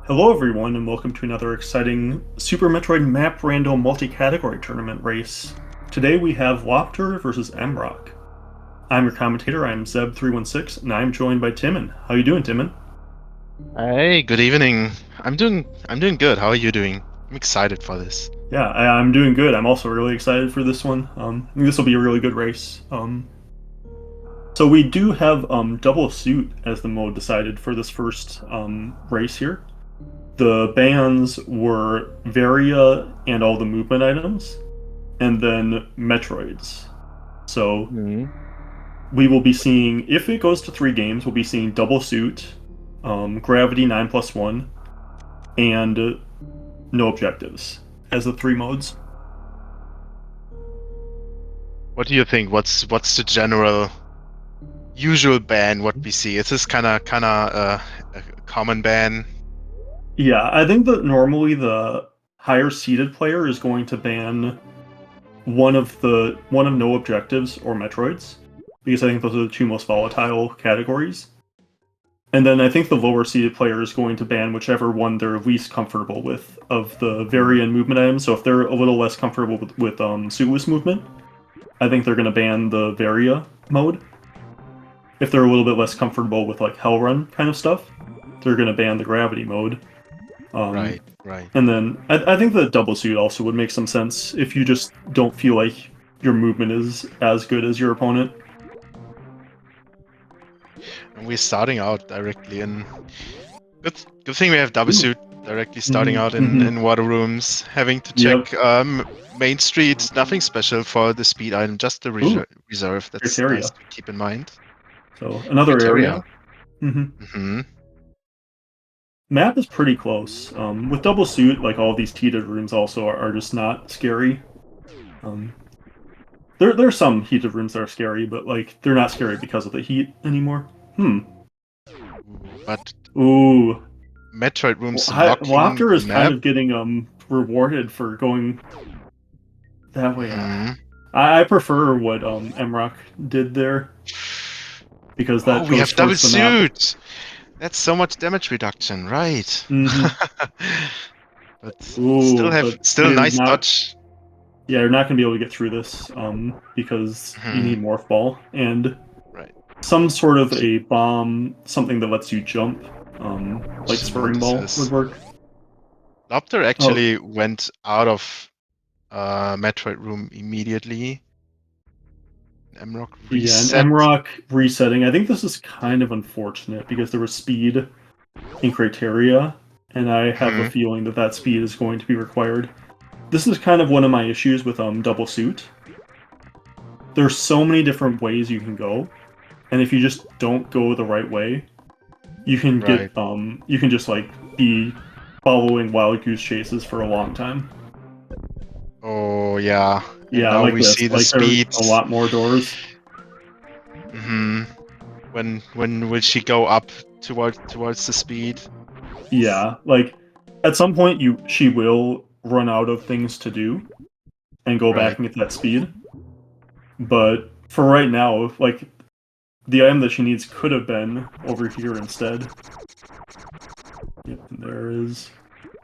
Hello everyone and welcome to another exciting Super Metroid map Rando Multicategory tournament race. Today we have Loptr versus mrock. I'm your commentator, I'm Zeb316, and I'm joined by Timon. How you doing, Timon? Hey, good evening. I'm doing good. How are you doing? I'm excited for this. Yeah, I'm doing good. I'm also really excited for this one. I think this will be a really good race. So we do have double suit as the mode decided for this first race here. The bans were Varia and all the movement items, and then Metroids. So Hmm. we will be seeing, if it goes to 3 games, we'll be seeing double suit, gravity 9+1, and no objectives as the 3 modes. What do you think? What's the general usual ban what we see? Is this kind of a common ban? Yeah, I think that normally the higher seeded player is going to ban one of no objectives or Metroids, because I think those are the two most volatile categories. And then I think the lower seeded player is going to ban whichever one they're least comfortable with of the variant movement items. So if they're a little less comfortable with suitless movement, I think they're going to ban the Varia mode. If they're a little bit less comfortable with like Hell Run kind of stuff, they're going to ban the gravity mode. Um, Right, right. and then I think the double suit also would make some sense if you just don't feel like your movement is as good as your opponent. And we're starting out directly in good thing we have double Ooh. suit directly starting out Mm-hmm. in water rooms, having to Yep. check Main Street, nothing special for the speed item, just the Ooh, reserve. That's nice criteria. to keep in mind. So another Criteria. area. Mm-hmm. Mm-hmm. Map is pretty close. With double suit, like all of these heated rooms also are just not scary. Um, there's some heated rooms that are scary, but like they're not scary because of the heat anymore. Hmm. But Ooh. Metroid rooms locking Loptr the is kind map. of getting rewarded for going that way. Hmm. I prefer what mrock did there because Oh, that we goes have double towards the map. suit. That's so much damage reduction, right? Mm-hmm. But Ooh, but still you're nice not. dodge. Yeah, you're not gonna be able to get through this because you Hmm. need morph ball and Right. some sort of a bomb, something that lets you jump, like Let's see what spring this ball would is. work. Loptr Oh, actually went out of Metroid room immediately. Mrock yeah, and reset. mrock resetting. I think this is kind of unfortunate because there was speed in criteria, and I have a Hmm. feeling that that speed is going to be required. This is kind of one of my issues with double suit. There's so many different ways you can go, and if you just don't go the right way, Right. you can just like be following wild goose chases for a long time. Oh yeah. And Yeah, now like we this. see the Like there's a speeds. lot more doors. Hmm. When will she go up towards the speed? Yeah, like at some point she will run out of things to do and go back Right. and get that speed. But for right now, like the item that she needs could have been over here instead. Yep, and there is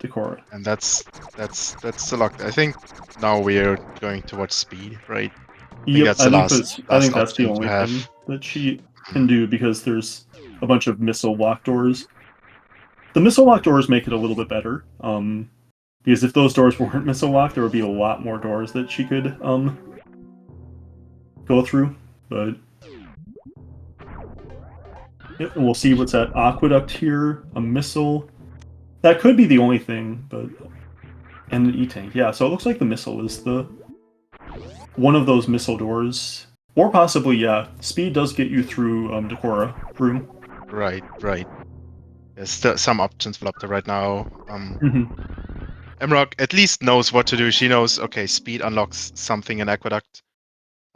Decora. And that's the lock. I think now we're going towards speed, right? I think Yep, that's the I last think that's the option to only have. thing that she can Mhm. do because there's a bunch of missile lock doors. The missile lock doors make it a little bit better. Because if those doors weren't missile locked, there would be a lot more doors that she could go through. But yep, and we'll see what's at Aqueduct here. A missile. That could be the only thing, but and an E-tank. Yeah, so it looks like the missile is the one of those missile doors. Or possibly, yeah, speed does get you through Decora room. Right, right. There's still some options for Lopter right now. Mm-hmm. Emrock at least knows what to do. She knows, okay, speed unlocks something in Aqueduct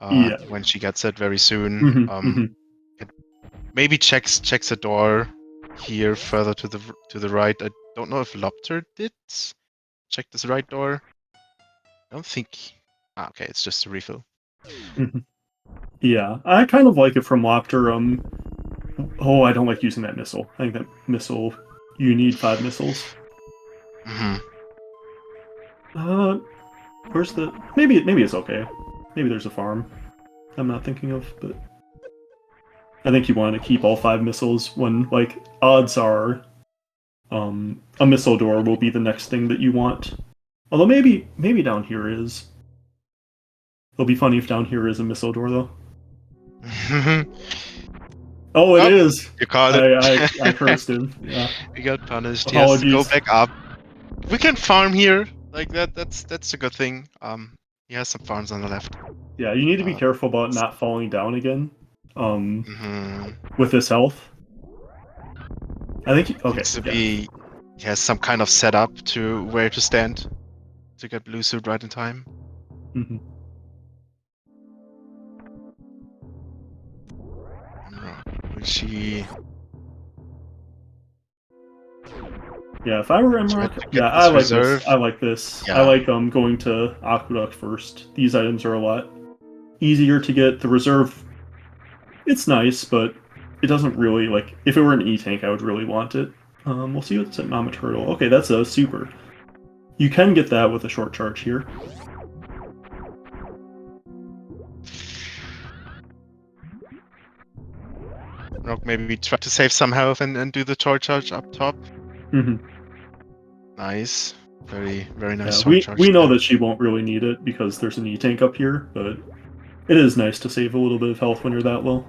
Yeah. when she gets it very soon. Mm-hmm. Mm-hmm. It maybe checks a door here further to the right. I don't know if Lopter did check this right door. I don't think. Ah, okay, it's just a refill. Mm-hmm. Yeah, I kind of like it from Lopter. Oh, I don't like using that missile. I think that missile you need 5 missiles. Mm-hmm. Where's the... Maybe it's okay. Maybe there's a farm I'm not thinking of, but... I think you want to keep all 5 missiles when, like, odds are a missile door will be the next thing that you want. Although maybe down here is. It'll be funny if down here is a missile door, though. Oh, it is! You called it. I cursed him, yeah. We got punished. Apologies. He has to go back up. We can farm here. Like that's a good thing. He has some farms on the left. Yeah, you need to be careful about not falling down again. Mm-hmm. With this health. I think okay. Needs to be. He has some kind of setup to where to stand to get blue suit right in time. Mm-hmm. Will she? Yeah, if I were mrock, yeah, I like reserve. this. I like this. Yeah. I like going to Aqueduct first. These items are a lot easier to get. The reserve, it's nice, but it doesn't really, like, if it were an E-tank, I would really want it. We'll see what's at Mama Turtle. Okay, that's a super. You can get that with a short charge here. Rock, maybe we try to save some health and do the short charge up top. Mm-hmm. Nice. Very nice. Yeah, we know that she won't really need it because there's an E-tank up here, but it is nice to save a little bit of health when you're that low.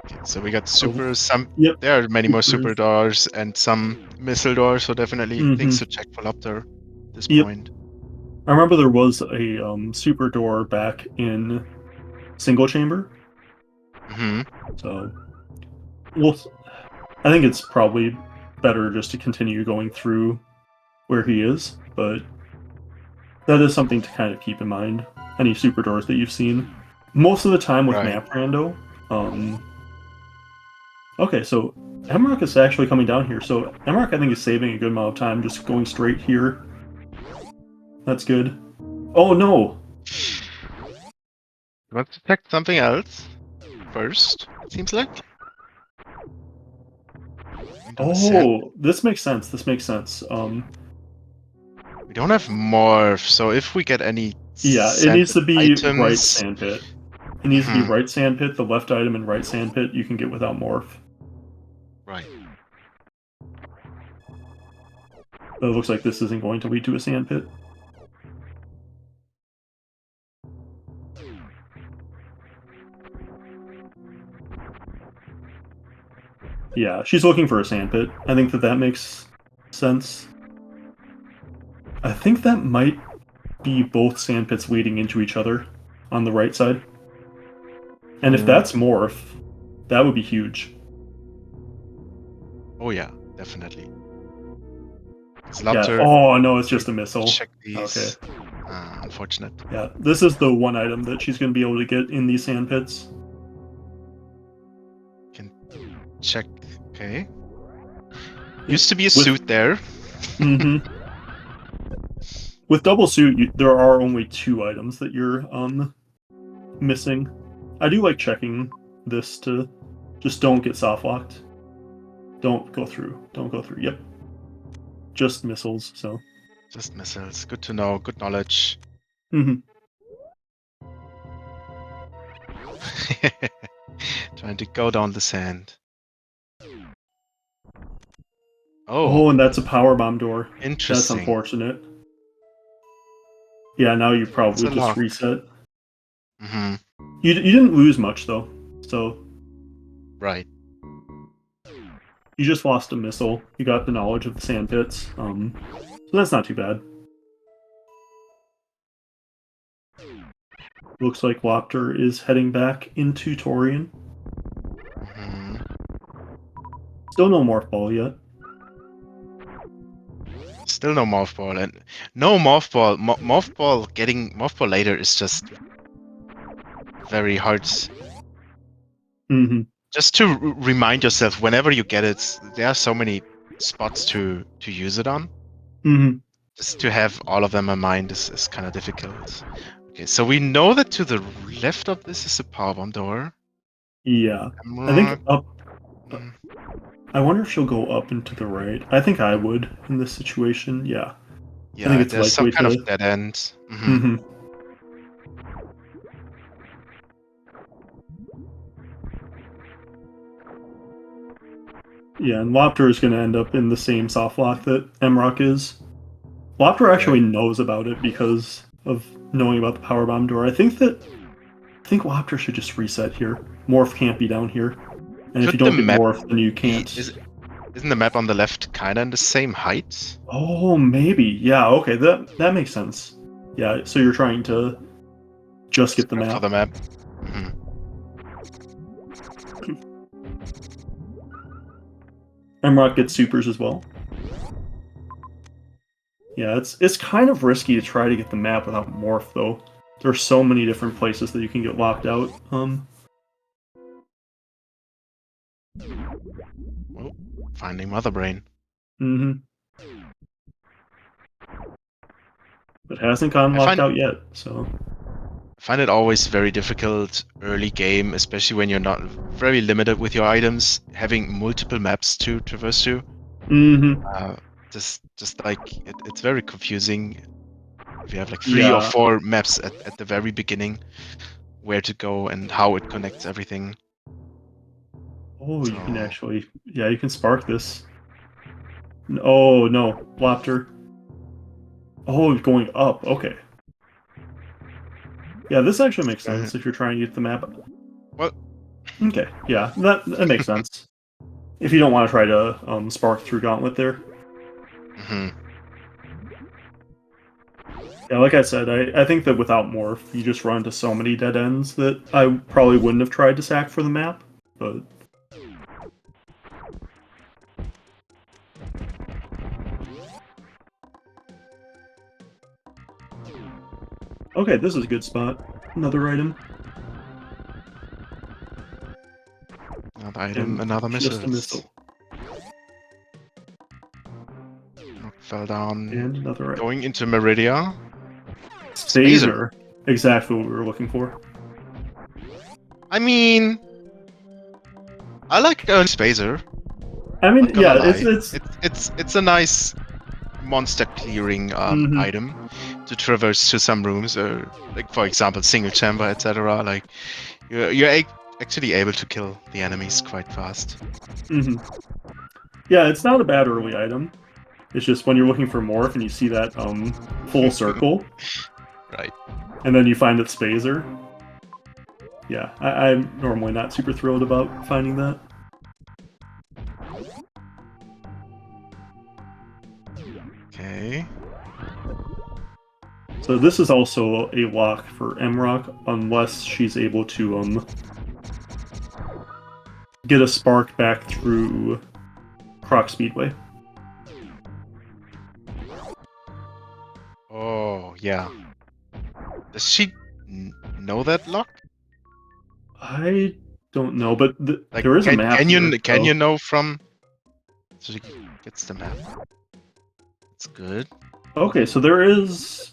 Okay, so we got super Yep. There are many more super doors and some missile doors, so definitely things to check for Loptr at this point. I remember there was a super door back in single chamber. Mm-hmm. So, I think it's probably better just to continue going through where he is, but that is something to kind of keep in mind. Any super doors that you've seen. Most of the time with map rando, okay, so mrock is actually coming down here. So mrock, I think, is saving a good amount of time just going straight here. That's good. Oh no! Let's detect something else first, it seems like. Oh, this makes sense. This makes sense. We don't have morph, so if we get any it needs to be items... right sandpit. It needs to be right sandpit. The left item in right sandpit you can get without morph. Right. It looks like this isn't going to lead to a sandpit. Yeah, she's looking for a sandpit. I think that makes sense. I think that might be both sandpits leading into each other on the right side. And if that's morph, that would be huge. Oh yeah, definitely. Yeah. Oh no, it's just a missile. Check these. Okay. Unfortunate. Yeah, this is the one item that she's going to be able to get in these sandpits. Can check. Okay. Used to be a suit there. Mm-hmm. With double suit, there are only 2 items that you're missing. I do like checking this to just don't get soft locked. Don't go through. Don't go through. Yep. Just missiles. So. Just missiles. Good to know. Good knowledge. Mm-hmm. Trying to go down the sand. Oh, and that's a power bomb door. Interesting. That's unfortunate. Yeah, now you probably just reset. Mm-hmm. You didn't lose much though, so. Right. You just lost a missile. You got the knowledge of the sand pits. So that's not too bad. Looks like Loptr is heading back into Torian. Mm-hmm. Still no morph ball yet. Still no morph ball, and no morph ball. Morph ball, getting morph ball later is just very hard. Mm-hmm. Just to remind yourself, whenever you get it, there are so many spots to use it on. Mm-hmm. Just to have all of them in mind is kind of difficult. Okay, so we know that to the left of this is a power bomb door. Yeah. I Mrock. think up. Mm, I wonder if she'll go up and to the right. I think I would in this situation. Yeah. I think yeah, it's there's some likely kind of to. dead end. Hmm. Yeah, and Loptr is going to end up in the same soft lock that mrock is. Loptr actually Okay. knows about it because of knowing about the power bomb door. I think Loptr should just reset here. Morph can't be down here, and if you Should the don't get map Morph, then you be can't. isn't the map on the left kind of in the same height? Oh, maybe. Yeah. Okay. That makes sense. Yeah. So you're trying to just Just get the go for map. the map. Hmm. Mrock gets supers as well. Yeah, it's kind of risky to try to get the map without Morph though. There's so many different places that you can get locked out. Well, finding Mother Brain. Mm-hmm. But hasn't gotten I locked find out yet, so. I find it always very difficult early game, especially when you're not very limited with your items, having multiple maps to traverse to. Mm-hmm. Uh, just like it's very confusing if you have like three or Yeah. four maps at the very beginning, where to go and how it connects everything. Oh, you can So actually. Yeah, you can spark this. Oh no, Lopter. Oh, going up. Okay. Yeah, this actually makes uh, sense if you're trying to get the map. well, Okay. Yeah, that makes sense. If you don't want to try to spark through Gauntlet there. hmm Yeah, like I said, I think that without Morph, you just run into so many dead ends that I probably wouldn't have tried to sack for the map. But okay, this is a good spot. Another item. another item, And another just a missiles. missile. Fell down, And another item. going into Meridia. Spazer. Phaser. Exactly what we were looking for. I mean, I like early Spazer. I Not mean, gonna yeah, lie. it's It's a nice monster clearing mhm. item to traverse to some rooms, like for example single chamber, etc. Like actually able to kill the enemies quite fast. Mhm. Yeah, it's not a bad early item. It's just when you're looking for Morph and you see that full circle, Right. and then you find it's Phaser. Yeah, I'm normally not super thrilled about finding that. Okay. So this is also a lock for Mrock, unless she's able to get a spark back through Croc Speedway. Oh yeah. Does she know that lock? I don't know, but Like, there is a map here, can you so know from? So she gets the map. It's good. okay, so there is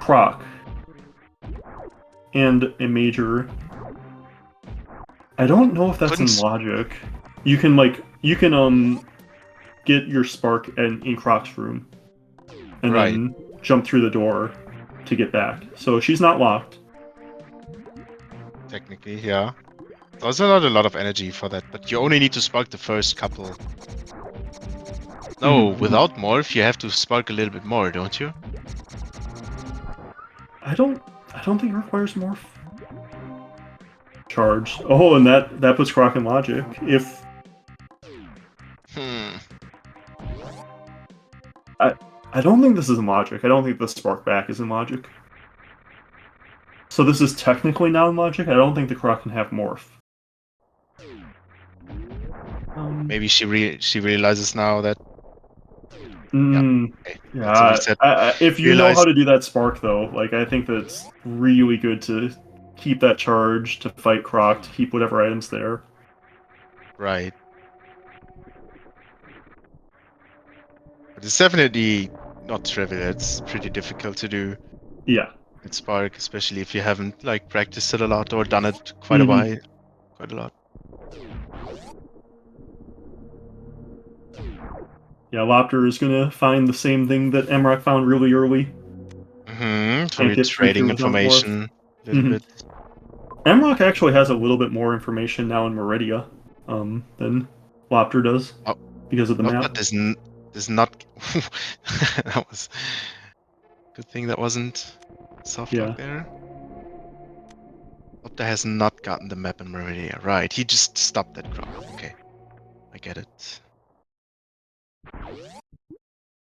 Croc and a major. I don't know if that's in Couldn't. logic. You can get your spark in Croc's room and Right. then jump through the door to get back. So she's not locked. Technically, yeah. There's not a lot of energy for that, but you only need to spark the first couple. No, Mhm. without morph, you have to spark a little bit more, don't you? I don't I don't think it requires morph. Charged. Oh, and that puts Croc in logic. If Hmm. I I don't think this is in logic. I don't think the spark back is in logic. So this is technically not in logic. I don't think the Croc can have morph. Um, Maybe she realizes now that yeah. mm, Okay, that's a yeah. reset. If you know how Realize to do that spark though, like I think that's really good to keep that charge to fight Croc to keep whatever items there. right, but it's definitely not trivial. It's pretty difficult to do. Yeah. at Spark, especially if you haven't like practiced it a lot or done it quite a while, quite a lot. Yeah, Loptr is gonna find the same thing that mrock found really early. So Can't we're get through here trading without morph. information a little bit. mrock actually has a little bit more information now in Meridia than Loptr does Oh, because of the not map. that does not. That was good thing that wasn't soft lock Yeah. there. Loptr has not gotten the map in Meridia. Right, he just stopped that crop. Okay, I get it.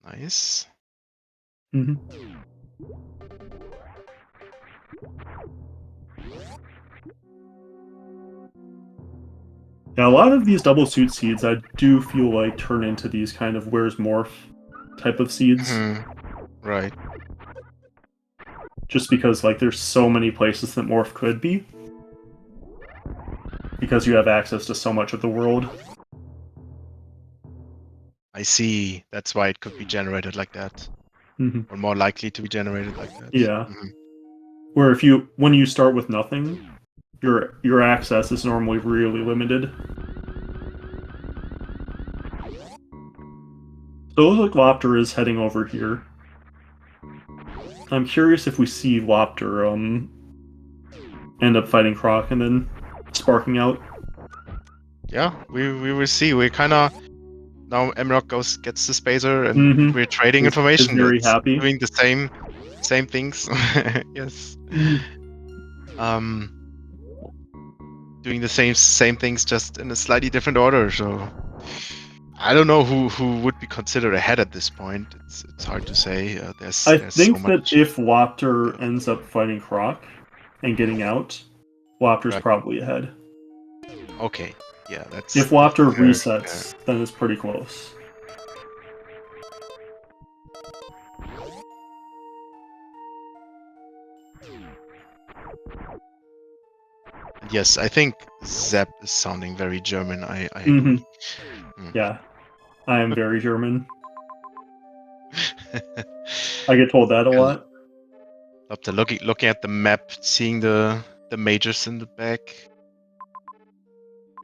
Nice. hmm Yeah, a lot of these double suit seeds I do feel like turn into these kind of where's morph type of seeds. Right. Just because like there's so many places that morph could be. Because you have access to so much of the world. I see. That's why it could be generated like that. Mhm. Or more likely to be generated like that. Yeah. Where if you when you start with nothing, your access is normally really limited. So it looks like Loptr is heading over here. I'm curious if we see Loptr end up fighting Croc and then sparking out. Yeah, we will see. We kind of now mrock gets the spacer and we're trading Is information. very It's happy. doing the same things. Yes. Doing the same things just in a slightly different order. So I don't know who would be considered ahead at this point. It's hard to say. There's I so think that much. if Loptr Yeah. ends up fighting Croc and getting out, Loptr's Right. probably ahead. Okay. Yeah, If that's Loptr very fair. resets, then it's pretty close. And yes, I think Zep is sounding very German. I Mm-hmm. agree. Yeah, I am very German. I get told that a lot. After looking at the map, seeing the majors in the back,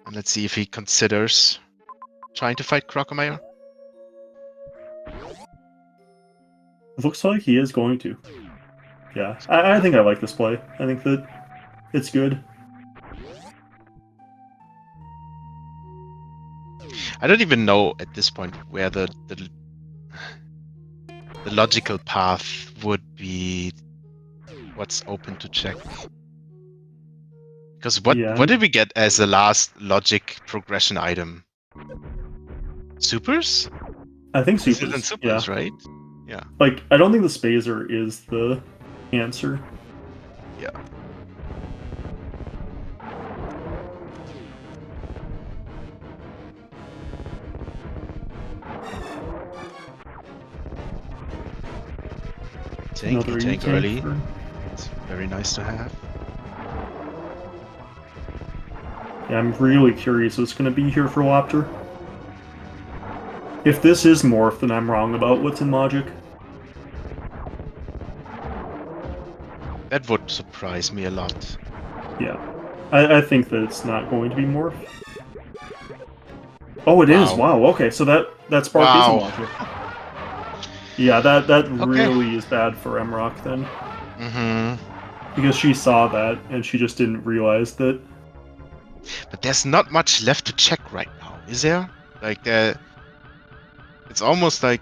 and let's see if he considers trying to fight Crocomire. It looks like he is going to. Yeah, I think I like this play. I think that it's good. I don't even know at this point where the logical path would be. What's open to check? Because what Yeah, did we get as the last logic progression item? Supers? I think Is it in supers. Yeah, supers, right? Yeah. like I don't think the Spazer is the answer. Yeah. Another Tank E-tank. early. It's very nice to have. Yeah, I'm really curious what's going to be here for Loptr. If this is Morph, then I'm wrong about what's in Logic. That would surprise me a lot. Yeah. I think that it's not going to be Morph. Oh, it is. Wow. Wow, okay, so that spark is in Wow. Logic. Yeah, that Okay. really is bad for mrock then. Mm-hmm. Because she saw that, and she just didn't realize that. But there's not much left to check right now, is there? Like, it's almost like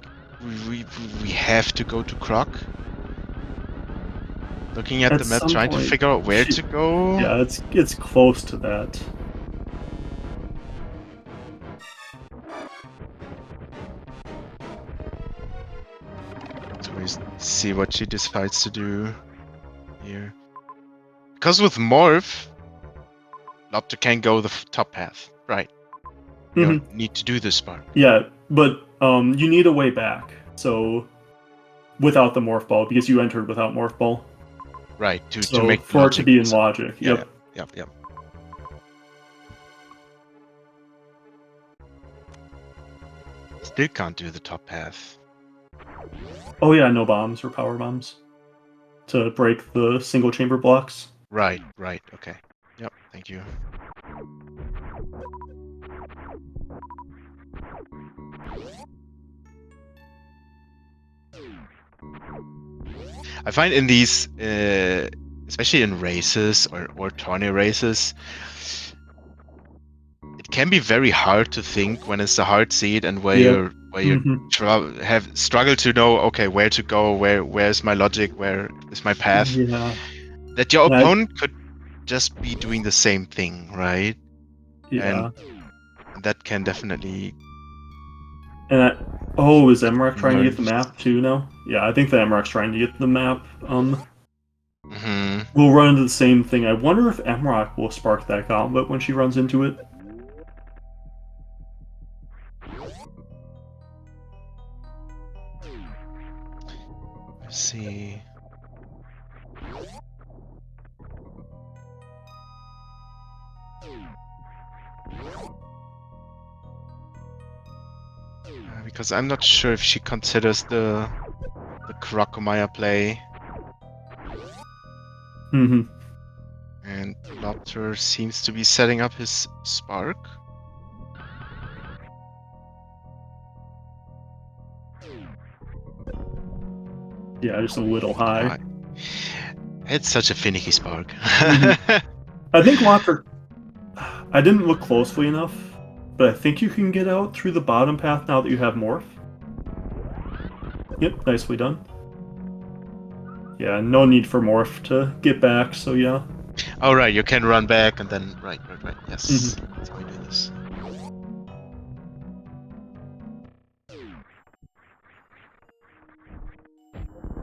we have to go to Croc. Looking at At the map, some trying to point, figure out where to go. yeah, it's close to that. So we see what she decides to do here. Because with Morph, Loptr can go the top path, right? You don't need to do this part. Yeah, but you need a way back. So without the morph ball, because you entered without morph ball. Right, to So make for it to logic. be in Logic, Yeah, yep. yep. Still can't do the top path. Oh yeah, no bombs or power bombs. to break the single chamber blocks. Right. Okay. Yep. Thank you. I find in these, especially in races or tourney races, it can be very hard to think when it's a hard seed and where Yep. you have struggle to know, okay, where to go, where's my logic, where is my path. Yeah. That your And opponent could just be doing the same thing, right? yeah. And that can definitely Oh, is mrock trying to learn. get the map too now? Yeah, I think the mrock's trying to get the map. We'll run into the same thing. I wonder if mrock will spark that gauntlet when she runs into it. Let's see. Because I'm not sure if she considers the Krokomaya play. Mm-hmm. And Loptr seems to be setting up his spark. Yeah, just a little high. It's such a finicky spark. I think Loptr... I didn't look closely enough, but I think you can get out through the bottom path now that you have Morph. Yep, nicely done. Yeah, no need for Morph to get back, so yeah. Oh, right, you can run back and then... Right. Yes, that's how we do this.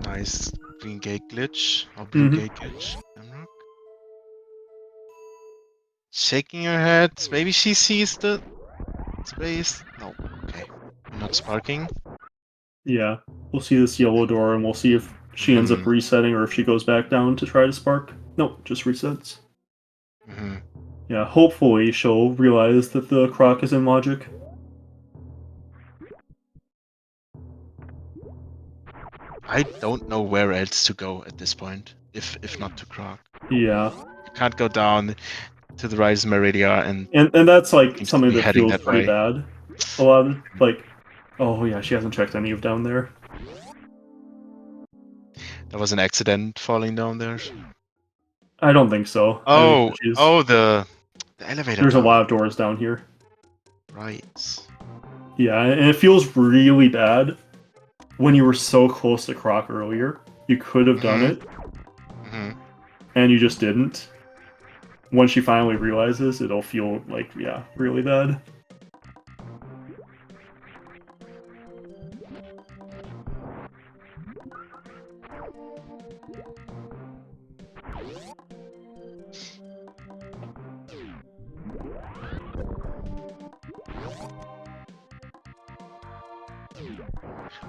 Nice green gate glitch, or blue gate glitch. Mrock. Shaking her head. Maybe she sees the space. No, okay. I'm not sparking. Yeah, we'll see this yellow door, and we'll see if she ends up resetting or if she goes back down to try to spark. Nope, just resets. Yeah, hopefully she'll realize that the croc is in logic. I don't know where else to go at this point, if not to Croc. Yeah. You can't go down to the Rise Meridia and that's like seems to something be that heading feels that pretty way. bad. A lot of, like, oh yeah, she hasn't checked any of down there. That was an accident falling down there. I don't think so. I Oh, think she's... the elevator There's a door. lot of doors down here. Right. Yeah, and it feels really bad when you were so close to Croc earlier. You could have done it, and you just didn't. Once she finally realizes, it'll feel like, yeah, really bad.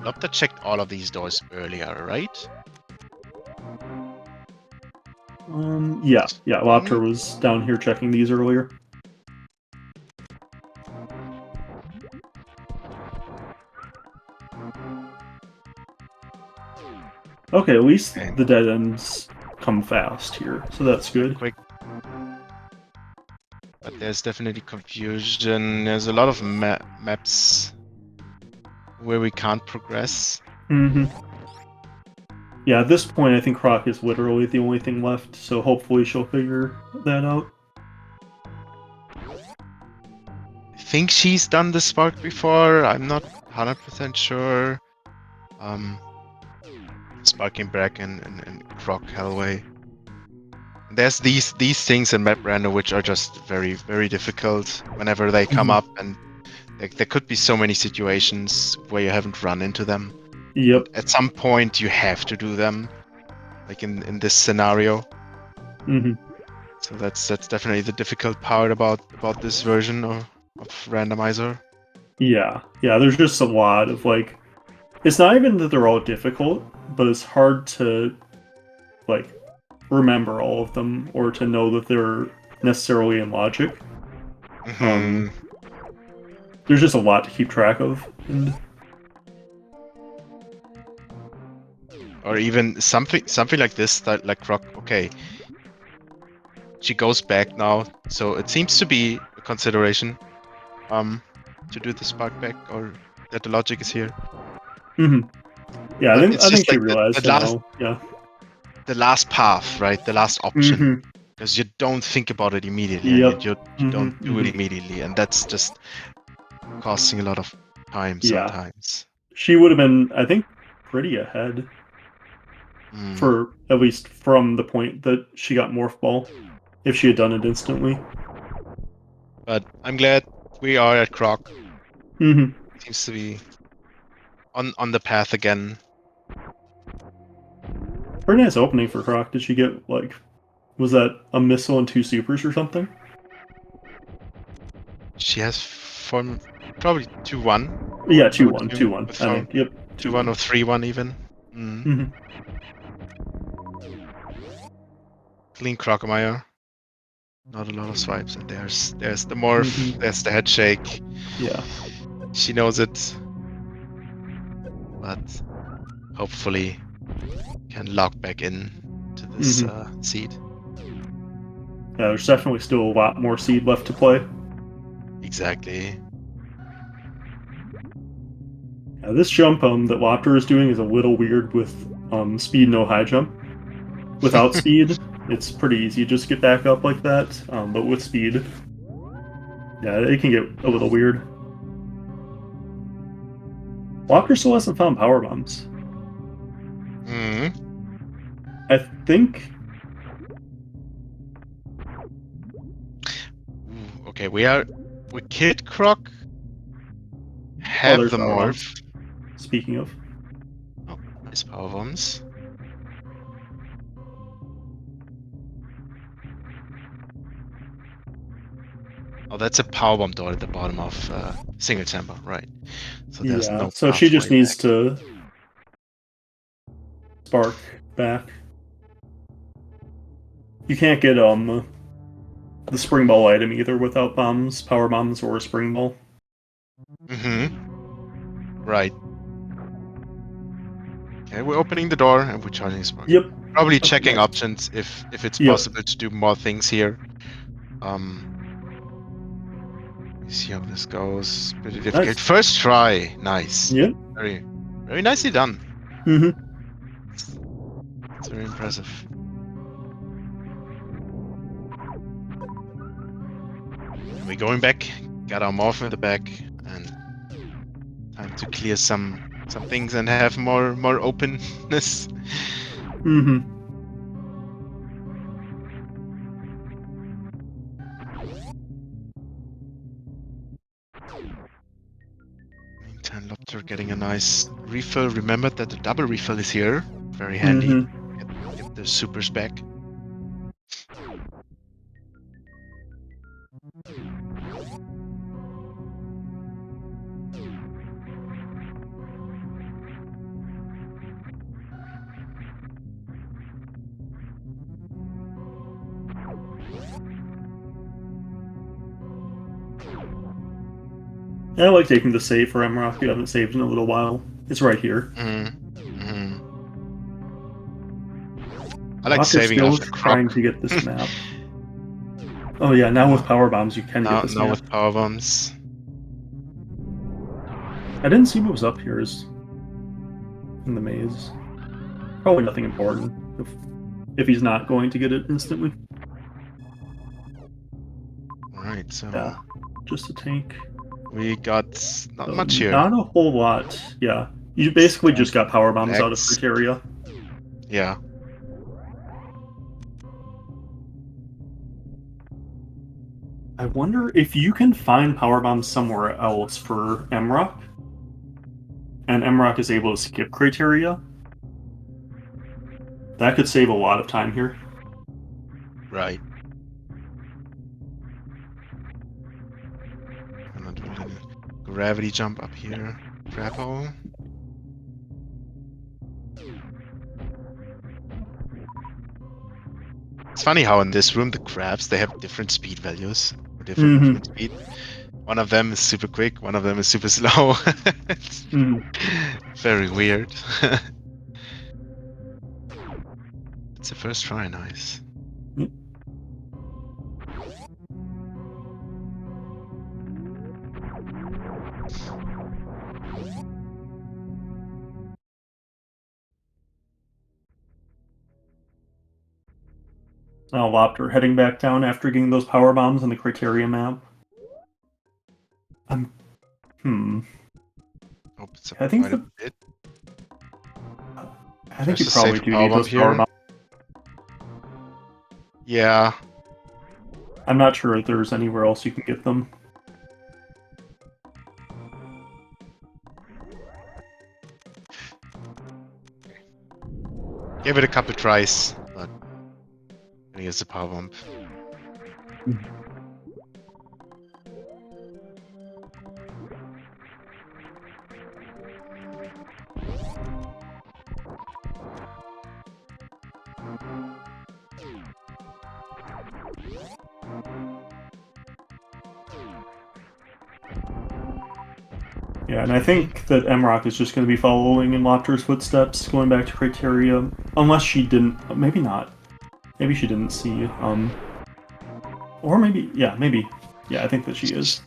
Loptr checked all of these doors earlier, right? Yeah, Loptr was down here checking these earlier. Okay, at least the dead ends come fast here, so that's good. Quick. But there's definitely confusion. There's a lot of maps where we can't progress. Yeah, at this point, I think Croc is literally the only thing left, so hopefully she'll figure that out. I think she's done the spark before. I'm not 100% sure. Sparking back in Croc Hellway. There's these things in Map Rando which are just very, very difficult whenever they come up, and there could be so many situations where you haven't run into them. Yep. At some point you have to do them, like in this scenario. So that's definitely the difficult part about this version of randomizer. Yeah, there's just a lot of, like, it's not even that they're all difficult, but it's hard to, like, remember all of them or to know that they're necessarily in logic. There's just a lot to keep track of. And... or even something like this, that like Croc. Okay, she goes back now, so it seems to be a consideration to do the spark back, or that the logic is here. Mm-hmm. Yeah, But I it's think just she like realized now. Yeah. the last path, right? The last option, Mm-hmm. because you don't think about it immediately, Yep. and you Mm-hmm. don't do it Mm-hmm. immediately, and that's just costing a lot of time Yeah. sometimes. She would have been, I think, pretty ahead Mm. for at least from the point that she got Morph Ball if she had done it instantly. But I'm glad we are at Croc. Mm-hmm. Seems to be on the path again. Pretty nice opening for Croc. Did she get, like, was that a missile and 2 supers or something? She has form probably 2-1. Yeah, I 2 would 1. assume, 2 1. with I form think. Yep. 2 2-1 1. or 3-1 even. Mm. Mm-hmm. Clean Crocomire. Not a lot of swipes, and there's the morph, Mm-hmm. there's the head shake. Yeah. She knows it, but hopefully can log back in to this Mm-hmm. seed. Yeah, there's definitely still a lot more seed left to play. Exactly. Yeah, this jump that Loptr is doing is a little weird with speed no high jump. Without speed, it's pretty easy to just get back up like that. But with speed, yeah, it can get a little weird. Loptr still hasn't found power bombs. Mm. I think. Ooh, okay, we killed Croc. Oh, Have there's the power bombs. morph. Speaking of. Oh, nice power bombs. Oh, that's a power bomb door at the bottom of single chamber, right? So there's Yeah, no so she pathway just needs back. to spark back. You can't get the spring ball item either without bombs, power bombs, or a spring ball. Right. Okay, we're opening the door and we're charging spark. Yep. Probably Okay, checking nice. options if it's Yep. possible to do more things here. Let me see how this goes. Pretty difficult. Nice. First try. Nice. Yep. Very nicely done. Mm-hmm. It's very impressive. And we're going back. Got our morph in the back, and time to clear some things and have more openness. Mm-hmm. Meantime, Loptr getting a nice refill. Remember that the double refill is here. Very handy. Mm-hmm. Get the supers back. Yeah, I like taking the save for mrock. You haven't saved in a little while. It's right here. I like Loptr's saving still after trying Croc. to get this map. Oh yeah, now with power bombs you can get this Now map. with power bombs. I didn't see what was up here is in the maze. Probably nothing important if he's not going to get it instantly. Alright, so Yeah, just a tank. we got not much here. Not a whole lot. Yeah, you basically just got power bombs out of X. criteria. Yeah. I wonder if you can find power bombs somewhere else for mrock, and mrock is able to skip criteria. That could save a lot of time here. Right. I'm gonna do a little gravity jump up here. Crab hole. It's funny how in this room the crabs they have different speed values or different movement speed. One of them is super quick, one of them is super slow. It's very weird. It's the first try, nice. Yep. Now Loptr heading back down after getting those power bombs on the criteria map. Hope it's I think quite a bit. I think you Tries to probably save a do power need bomb those power here. bombs. Yeah. I'm not sure if there's anywhere else you can get them. Gave it a couple tries, but I think it's a power bomb. Yeah, and I think that mrock is just going to be following in Loptr's footsteps, going back to criteria, unless she didn't. Maybe not. Maybe she didn't see. Or maybe, yeah, maybe. Yeah, I think that she is.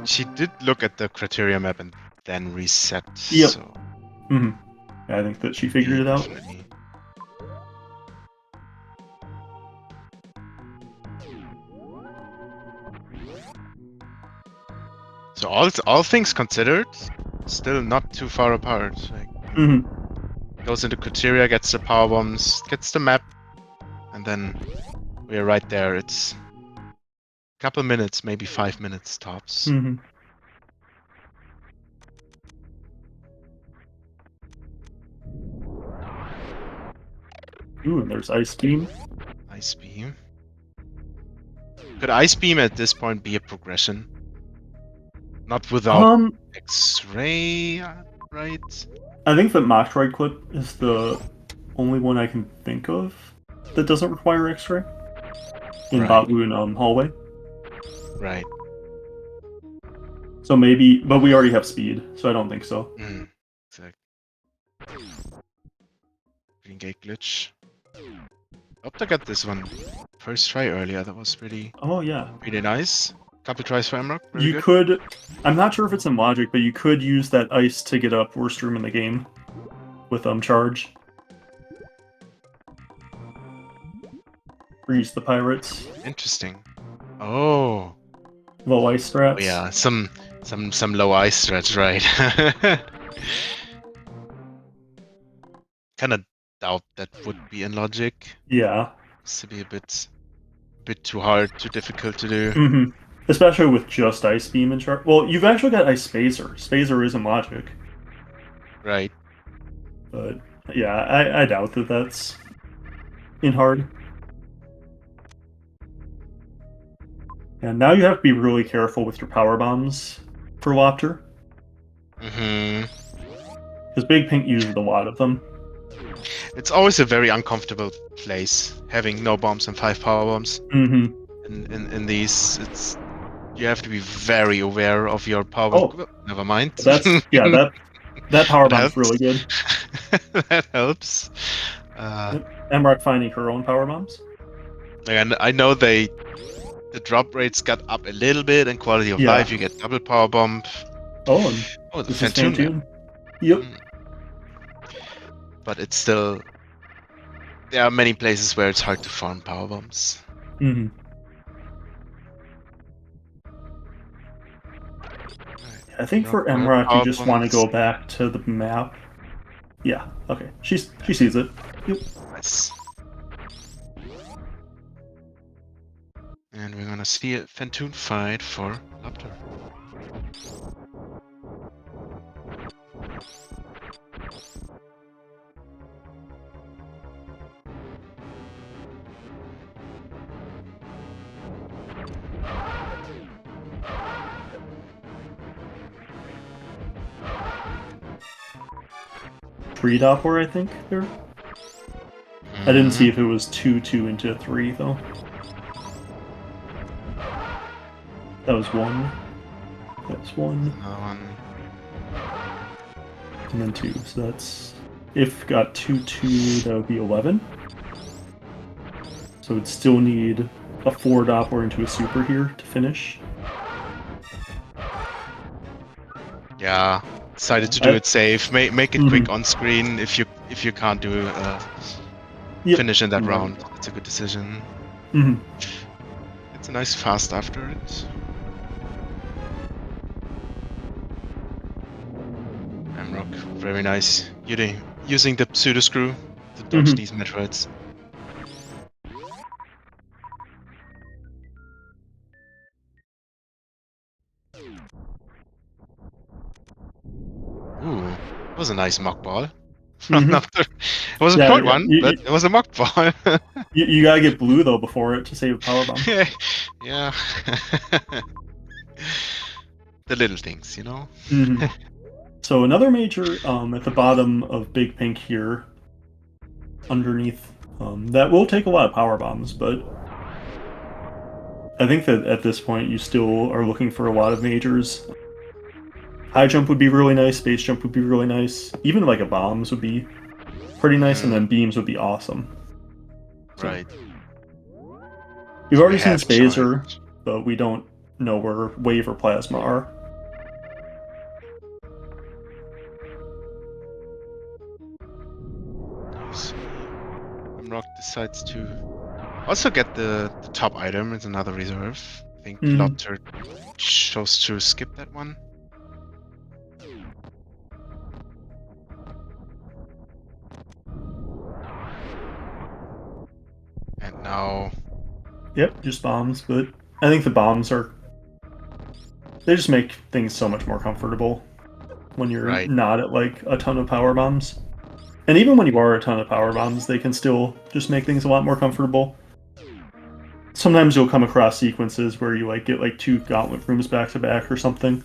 She did look at the criteria map and then reset. Yep. So Yeah, I think that she figured it out. definitely. So all things considered, still not too far apart. Like, goes into criteria, gets the power bombs, gets the map, and then we're right there. It's a couple minutes, maybe 5 minutes tops. Ooh, and there's Ice Beam. Ice beam. Could ice beam at this point be a progression? Not without X-ray, right? I think that Metroid clip is the only one I can think of that doesn't require X-ray in Right. Batwoon hallway. Right. So maybe, but we already have speed, so I don't think so. Exactly. Green gate glitch. Hope I got this one first try earlier. That was really, Oh yeah. really nice. Couple tries for mrock. Very You good. could. I'm not sure if it's in logic, but you could use that ice to get up worst room in the game with charge. Freeze the pirates. Interesting. Oh. Low ice strats. Oh yeah, some low ice strats, right? Kind of doubt that would be in logic. Yeah. It's to be a bit too hard, too difficult to do. Especially with just ice beam and charge. Well, you've actually got ice spacer. Spacer is in logic. Right. But yeah, I doubt that that's in hard. And now you have to be really careful with your power bombs for Loptr. Because Big Pink uses a lot of them. It's always a very uncomfortable place, having no bombs and 5 power bombs. In these, you have to be very aware of your power bomb. Oh, never mind. That's that power bomb's really good. That helps. mrock finding her own power bombs. And I know the drop rates got up a little bit, and quality of life you get double power bomb. Oh, the Phantoon. Yep. But it's still, there are many places where it's hard to farm power bombs. I think for mrock you just want to go back to the map. Yeah. Okay. She sees it. Yep. Nice. And we're gonna see a Phantoon fight for Loptr. Three doppler, I think there. I didn't see if it was 2-2 into 3 though. That was 1. That's 1. And then 2. So that's, if got 2-2, that would be 11. So it'd still need a 4 Doppler into a super here to finish. Yeah, decided to do it safe. Make it quick on screen if you can't do finish in that round. It's a good decision. It's a nice fast after it. Mrock, very nice. Using the pseudo screw to dodge these Metroids. Ooh, that was a nice mock ball. It was a short one, but it was a mock ball. you gotta get blue though before it to save a power bomb. Yeah. The little things, you know? So another major at the bottom of Big Pink here, underneath, that will take a lot of power bombs, but I think that at this point you still are looking for a lot of majors. High jump would be really nice, space jump would be really nice, even like a bombs would be pretty nice, and then beams would be awesome. So, right. We've already seen Spazer, but we don't know where Wave or Plasma are. Mrock decides to also get the top item. It's another reserve. I think Loptr chose to skip that one. And now... Yep, just bombs, but I think the bombs are... They just make things so much more comfortable when you're not at, like, a ton of power bombs. And even when you are a ton of power bombs, they can still just make things a lot more comfortable. Sometimes you'll come across sequences where you, like, get, like, 2 gauntlet rooms back-to-back or something.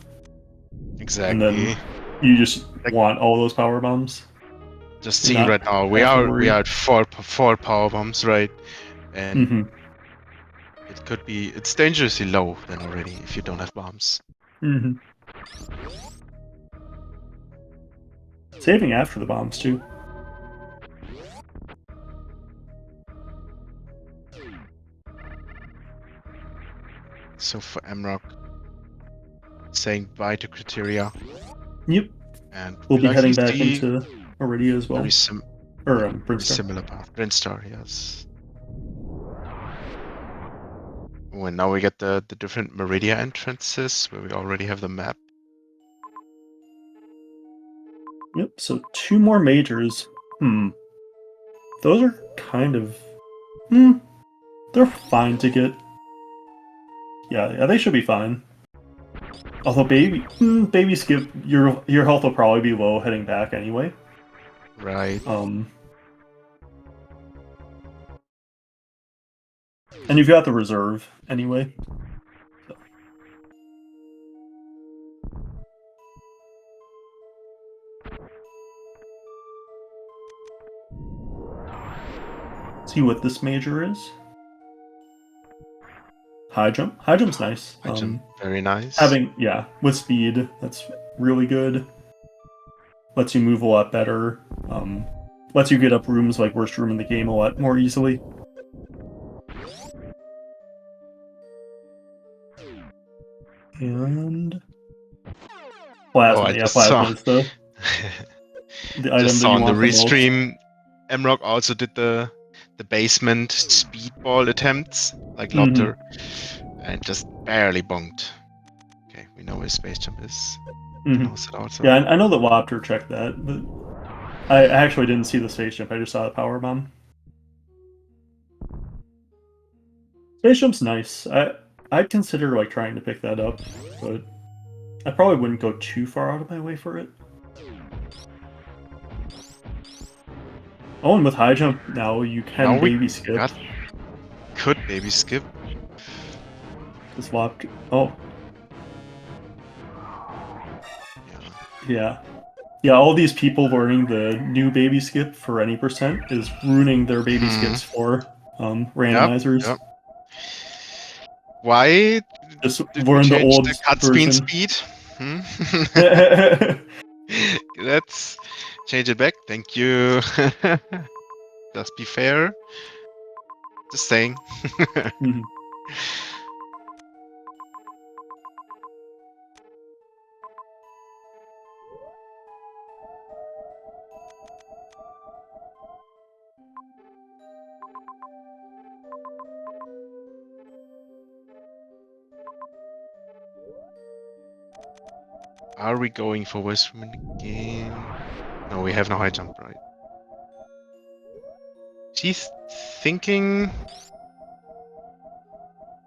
Exactly. And then you just want all those power bombs. Just seeing right now, we are at four power bombs, right? And it's dangerously low then already if you don't have bombs. Saving after the bombs too. So for Mrock, saying bye to Criteria. Yep. And we'll be heading back into Iridia as well. Very similar path. Brinstar, yes. Oh, and now we get the different Meridia entrances where we already have the map. Yep, so 2 more majors. Those are kind of... they're fine to get. Yeah, they should be fine. Although baby skip, your health will probably be low heading back anyway. Right. And you've got the reserve anyway. See what this major is. High jump. High jump's nice. High jump, very nice. With speed, that's really good. Lets you move a lot better. Lets you get up rooms like worst room in the game a lot more easily. And Plasma. Plasma is the item just saw that you on want the restream. Mrock also did the basement speedball attempts like Loptr, and just barely bonked. Okay, we know where space jump is. Yeah, I know that Loptr checked that, but I actually didn't see the space jump. I just saw the power bomb. Space jump's nice. I'd consider like trying to pick that up, but I probably wouldn't go too far out of my way for it. Oh, and with high jump now you can baby skip. Could baby skip. This Loptr. Oh. Yeah. Yeah, all these people learning the new baby skip for any % is ruining their baby skips for randomizers. Yep. Why just learn the old the cutscene speed? Let's change it back. Thank you. Just be fair. Just saying. Mhm. Are we going for Westman again? No, we have no high jump, right? She's thinking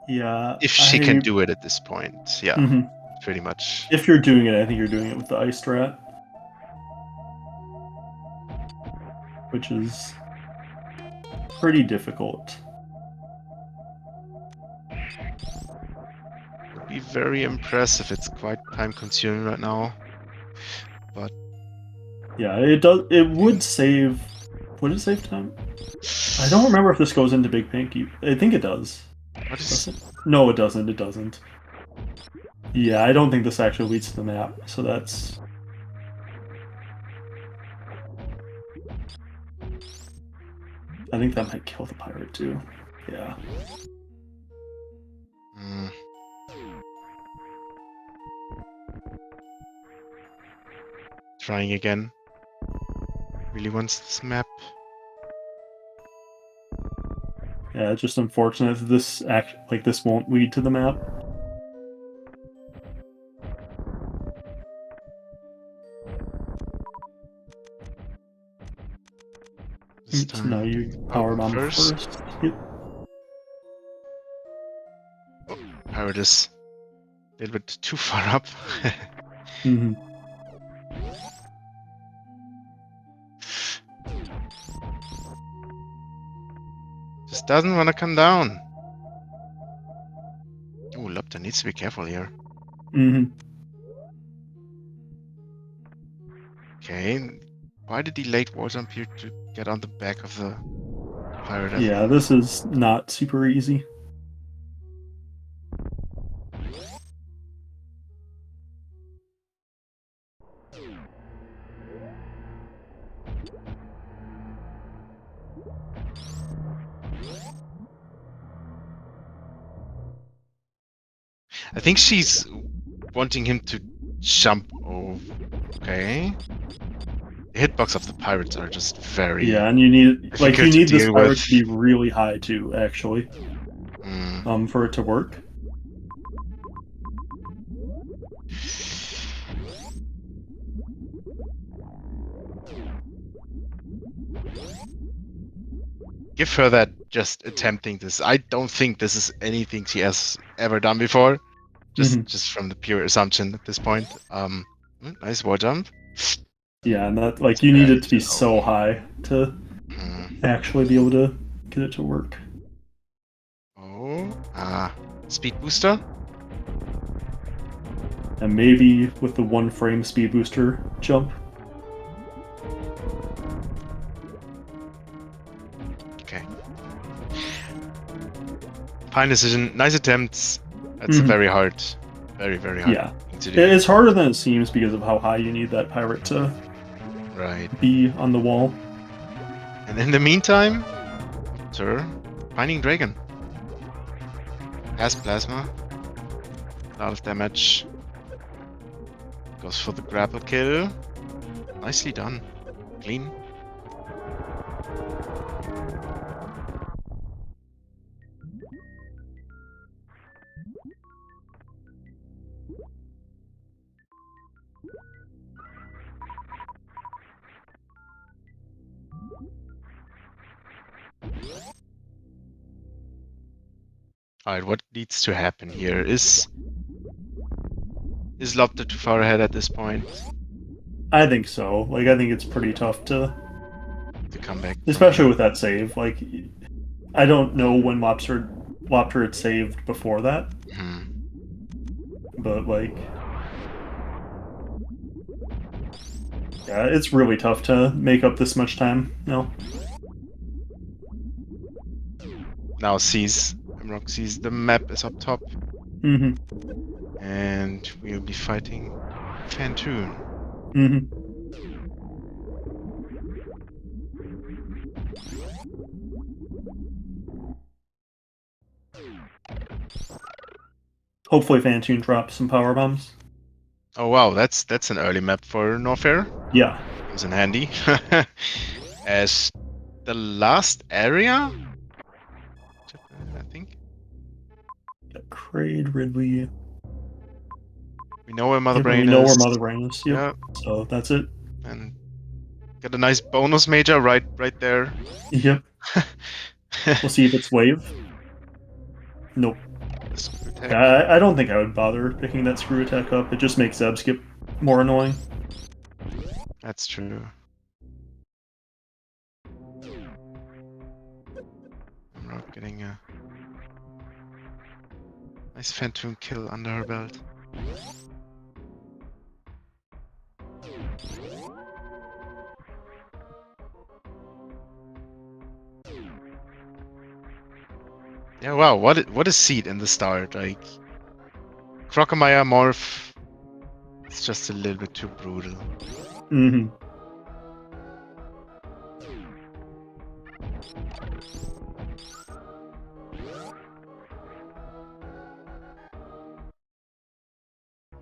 Yeah, if she can do it at this point. Yeah, Mhm. pretty much. If you're doing it, I think you're doing it with the Ice Rat, which is pretty difficult. Would be very impressive. It's quite time consuming right now. But Yeah, it does. It would save. Would it save time? I don't remember if this goes into Big Pinky. I think it does. what is Does it? No, it doesn't. It doesn't. Yeah, I don't think this actually leads to the map. So that's. I think that might kill the pirate too. Yeah. mm, trying again? Really wants this map. Yeah, it's just unfortunate that this won't lead to the map. This So now time. you Oh, power bomb first. first. Yep. Pirate is a little bit too far up. Mm-hmm. Just doesn't want to come down. Oh, Loptr needs to be careful here. Mm-hmm. Okay. Why did he late wall jump here to get on the back of the pirate? I Yeah, think? this is not super easy. I think she's wanting him to jump over. Okay. The hitbox of the pirates are just very Yeah, and you need difficult you to need this deal pirate with. to be really high too, actually, Mm. for it to work. Give her that just attempting this. I don't think this is anything she has ever done before. Mm-hmm. Just from the pure assumption at this point. Nice wall jump. Yeah, and that It's you need barely it to be too low. so high to actually be able to get it to work. Oh, speed booster. And maybe with the 1 frame speed booster jump. Okay. Fine decision. Nice attempts. That's a very hard, very hard Yeah, thing to do. it's harder than it seems because of how high you need that pirate to Right. be on the wall. And in the meantime, Sir, Finding Dragon. Has plasma. A lot of damage. Goes for the grapple kill. Nicely done. Clean. Alright, what needs to happen here? Is Loptr too far ahead at this point I think so. Like, I think it's pretty tough to come back from especially here? with that save. Like, I don't know when Loptr had saved before that, but like, yeah, it's really tough to make up this much time. No. Now mrock sees the map is up top, Mm-hmm. and we'll be fighting Fantoon. Mm-hmm. Hopefully Fantune drops some power bombs. Oh wow, that's an early map for Norfair. Yeah. Comes in handy. As the last area, I think. Kraid, Ridley. We know where Mother Yep, and Brain we know where is. Mother Brain is. Yep. Yeah, So that's it. and got a nice bonus major right there. Yep. We'll see if it's wave. Nope. Screw attack. Yeah, I don't think I would bother picking that screw attack up. It just makes Zeb skip more annoying. That's true. I'm not getting a nice Phantom kill under her belt. Yeah, wow, what a seed in the start. Like Crocomire Morph, it's just a little bit too brutal. Mm-hmm.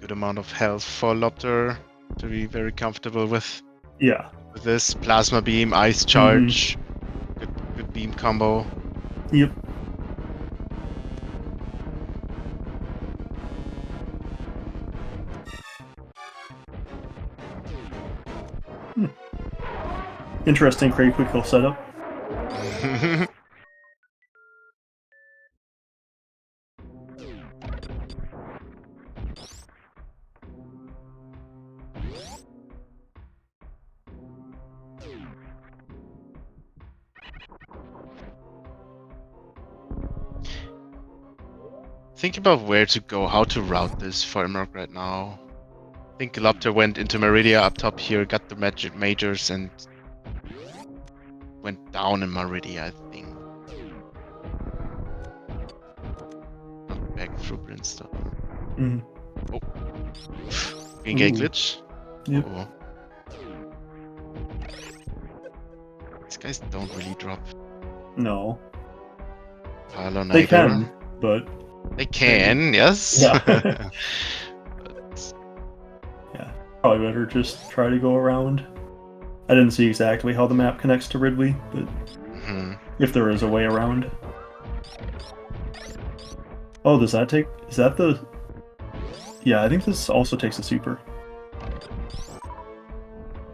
Good amount of health for Loptr to be very comfortable with. Yeah. With this Plasma Beam, Ice Charge, good beam combo. Yep. Interesting Kraid quick kill setup. Think about where to go, how to route this for mrock right now. I think Loptr went into Meridia up top here, got the magic majors, and went down in Meridia, I think. Not back through Brimstone. Mm. Oh. Green Gate Ooh. glitch. Yep. Uh-oh. These guys don't really drop. No. Pylon They either. can, but They can, yes. yeah. But Yeah. Probably better just try to go around. I didn't see exactly how the map connects to Ridley, but if there is a way around. Oh, does that take... Is that the... Yeah, I think this also takes a super.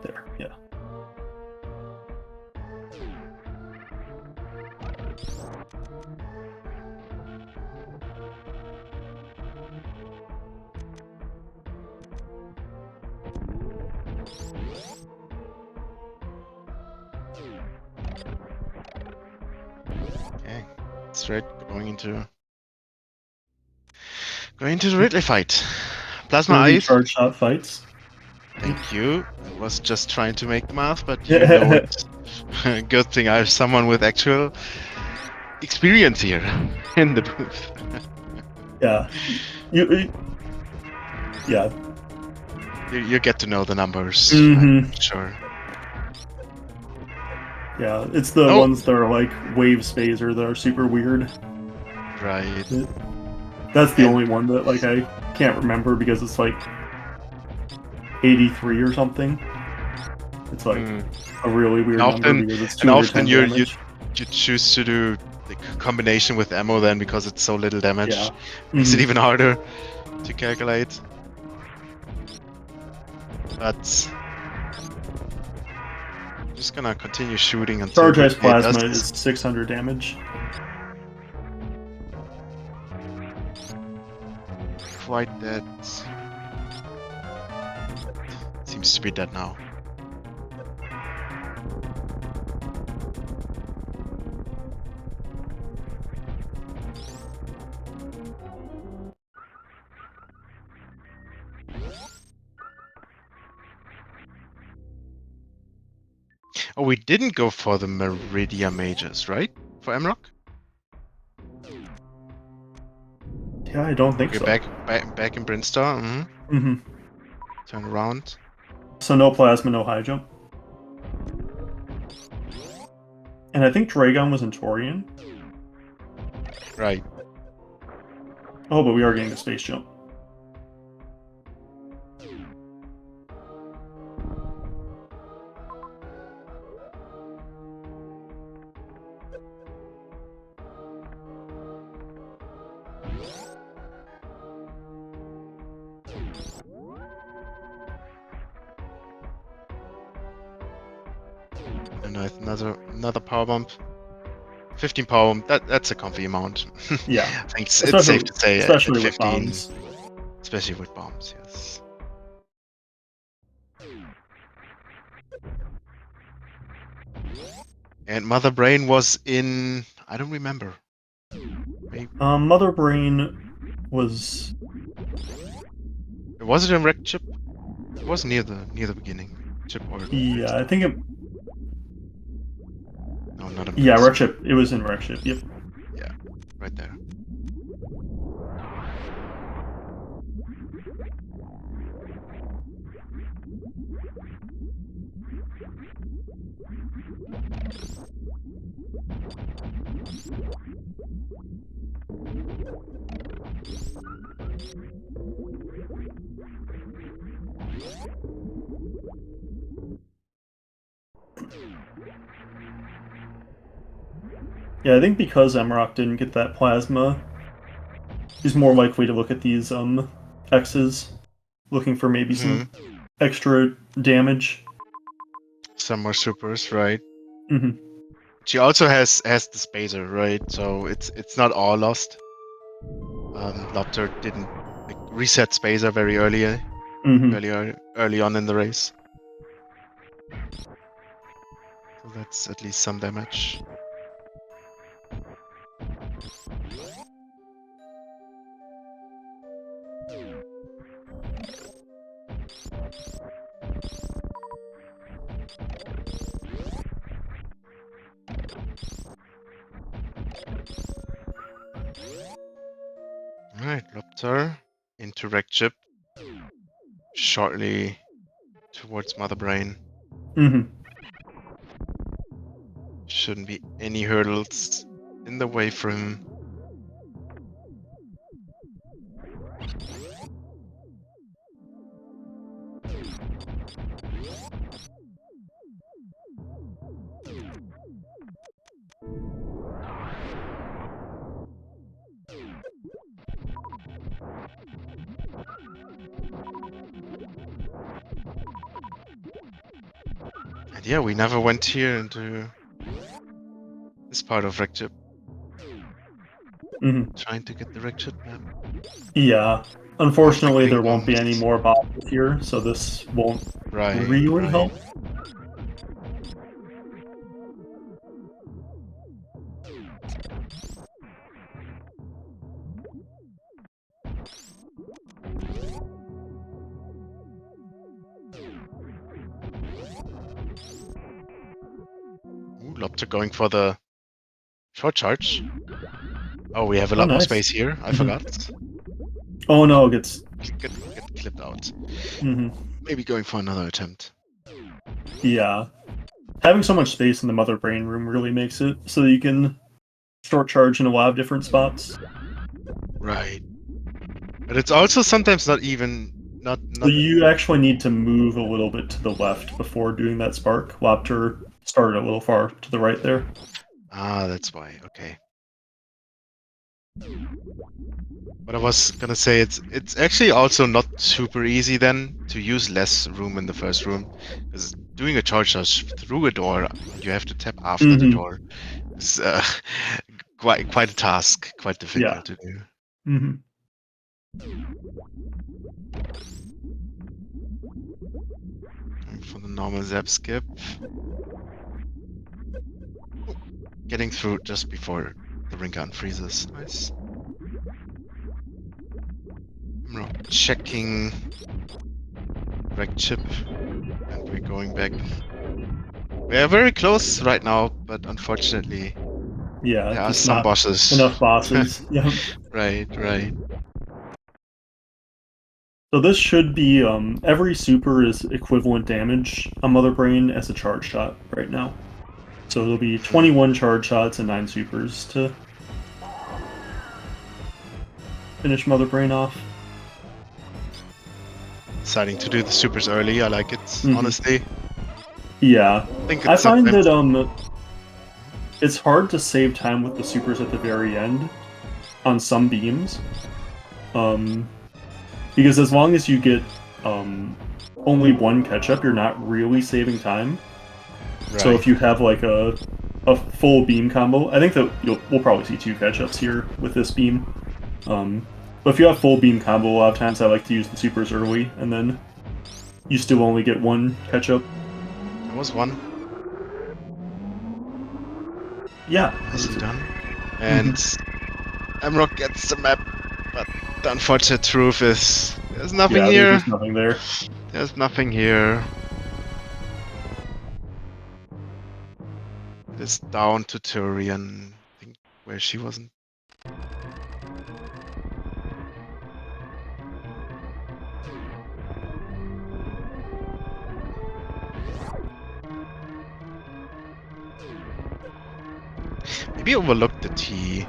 There, yeah. Okay, that's right. Going into the Ridley fight. Plasma Ridley Ice. charge shot fights. Thank you. I was just trying to make the math, but you know it. Good thing I have someone with actual experience here in the booth. Yeah. Yeah. You get to know the numbers. Mm-hmm. I'm sure. Yeah, it's the ones that are like wave spacer that are super weird. Right. That's the only one that like I can't remember because it's like 83 or something. It's like a really weird number because it's 210 damage. You choose to do the combination with ammo then because it's so little damage. Yeah. Makes it even harder to calculate. But I'm just gonna continue shooting until Charge Ice Plasma is 600 damage. Quite dead. Seems to be dead now. Oh, we didn't go for the Meridia Mages, right? For mrock? Yeah, I don't think so. Back in Brinstar. Turn around. So no Plasma, no high jump. And I think Dragon was in Torian. Right. Oh, but we are getting a space jump. And another power bump. 15 power bump. That's a comfy amount. Yeah, I think it's safe to say at especially with 15, bombs. especially with bombs. Yes. And Mother Brain was in. I don't remember. Maybe. Mother Brain was. Was it in Wreck Chip? It was near the beginning. Chip or. Yeah, I think it. No, not in. Yeah, Wreck Chip. It was in Wreck Chip. Yep. Yeah, right there. Yeah, I think because mrock didn't get that plasma, he's more likely to look at these X's, looking for maybe some extra damage. Some more supers, right? Mm-hmm. She also has the spacer, right? So it's not all lost. Loptr didn't reset spacer very early, early on in the race. So that's at least some damage. Alright, Loptr into Wreck Chip. Shortly towards Mother Brain. Mm-hmm. Shouldn't be any hurdles in the way for him. And yeah, we never went here into this part of Wreck Chip. Mm-hmm. Trying to get the Wreck Chip map. Yeah. Unfortunately, there won't be bombs. any more bombs here, so this won't really help. Ooh, Loptr going for the short charge. Oh, we have a Oh, lot more nice. space here. I forgot. Oh no, it gets Get clipped out. Mm-hmm. Maybe going for another attempt. Yeah. Having so much space in the Mother Brain room really makes it so that you can short charge in a lot of different spots. Right. But it's also sometimes not even not So you actually need to move a little bit to the left before doing that spark. Loptr started a little far to the right there. Ah, that's why. Okay. But I was gonna say it's actually also not super easy then to use less room in the first room, because doing a charge through a door and you have to tap after the door is quite a task, quite difficult to do. Mm-hmm. Going for the normal zap skip. Oh, getting through just before the ring gun freezes. Nice. mrock checking Wreck Chip, and we're going back. We are very close right now, but unfortunately, Yeah, there are just some not bosses. enough bosses. Yeah. Right. So this should be every super is equivalent damage on Mother Brain as a charge shot right now. So it'll be 21 charge shots and 9 supers to finish Mother Brain off. Deciding to do the supers early, I like it, honestly. Yeah. I think I it's find sometimes... that it's hard to save time with the supers at the very end on some beams. Because as long as you get only one catch-up, you're not really saving time. Right. So if you have like a full beam combo, I think that we'll probably see 2 catch-ups here with this beam. But if you have full beam combo, a lot of times I like to use the supers early, and then you still only get 1 catch-up. There was one. Yeah. Nicely done. And mrock gets the map, but the unfortunate truth is there's nothing here. There's nothing there. There's nothing here. It's down to Turian, I think, where she wasn't. Maybe overlooked the T.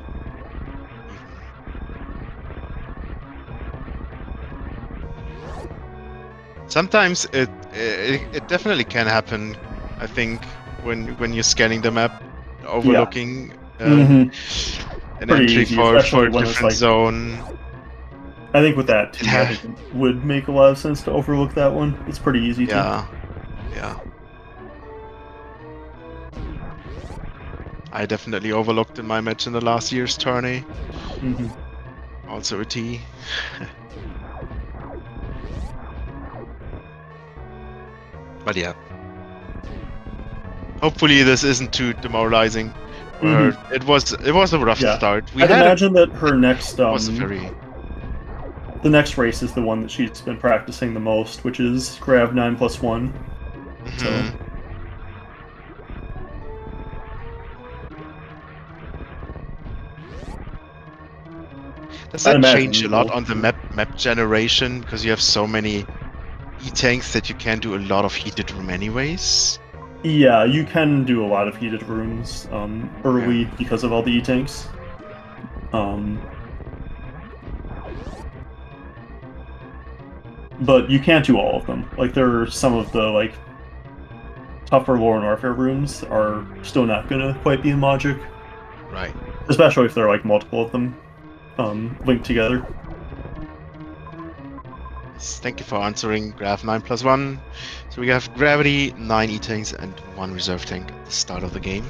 Sometimes it definitely can happen. I think when you're scanning the map, overlooking an Pretty entry easy, for especially a when it's different like zone. I think with that T, I think it would make a lot of sense to overlook that one. It's pretty easy to. Yeah. I definitely overlooked in my match in the last year's tourney. Also a T. But yeah. Hopefully this isn't too demoralizing. It was a rough start. I'd imagine that her next was very... The next race is the one that she's been practicing the most, which is Grav 9+1. So does that change a lot on the map generation because you have so many E-tanks that you can do a lot of heated room anyways? Yeah, you can do a lot of heated rooms early because of all the E-tanks. But you can't do all of them. Like, there are some of the, like, tougher lore and warfare rooms are still not gonna quite be in Logic. Right. Especially if there are, like, multiple of them linked together. Thank you for answering Grav 9+1. So we have Gravity, 9 E-tanks, and 1 reserve tank at the start of the game.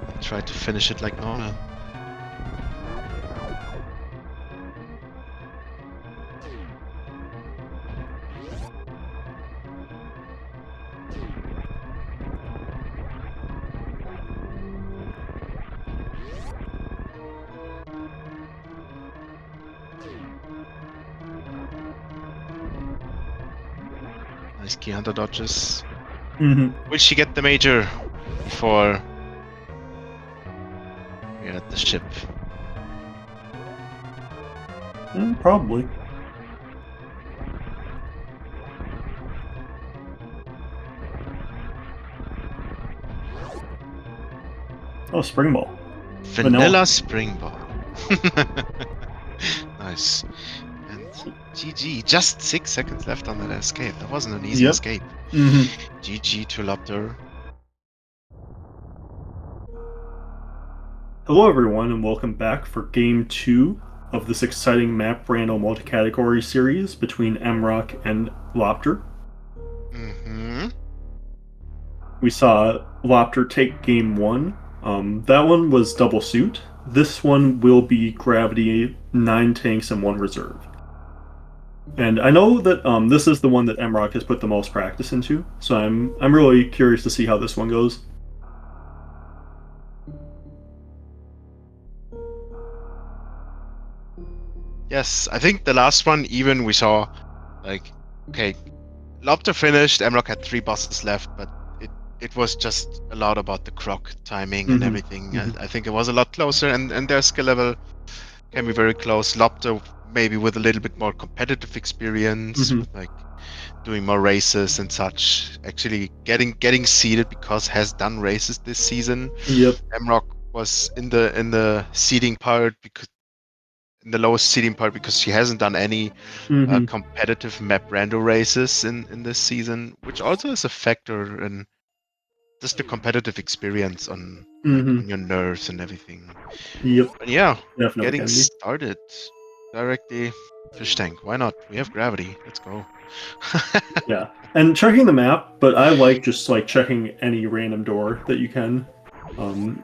I tried to finish it like normal. Nice key hunter dodges. Will she get the major before we're at the ship? Probably. Oh, Spring Ball. Vanilla Spring Ball. Nice. And GG. Just 6 seconds left on that escape. That wasn't an easy escape. GG to Loptr. Hello everyone and welcome back for Game 2 of this exciting map Rando Multicategory series between mrock and Loptr. We saw Loptr take Game 1. That one was double suit. This one will be Gravity, 9 tanks, and 1 reserve. And I know that this is the one that mrock has put the most practice into, so I'm really curious to see how this one goes. Yes, I think the last one, even we saw, like, okay, Loptr finished, mrock had 3 bosses left, but it was just a lot about the croc timing and everything. I think it was a lot closer, and their skill level can be very close. Loptr maybe with a little bit more competitive experience, with like doing more races and such. Actually getting seeded because has done races this season. Yep. mrock was in the seeding part because in the lowest seeding part because she hasn't done any Mm-hmm. competitive map rando races in this season, which also is a factor in just the competitive experience on like Mm-hmm. on your nerves and everything. Yep. But yeah, Definitely getting can be. started directly. Fish tank. Why not? We have gravity. Let's go. Yeah. And checking the map, but I like just like checking any random door that you can.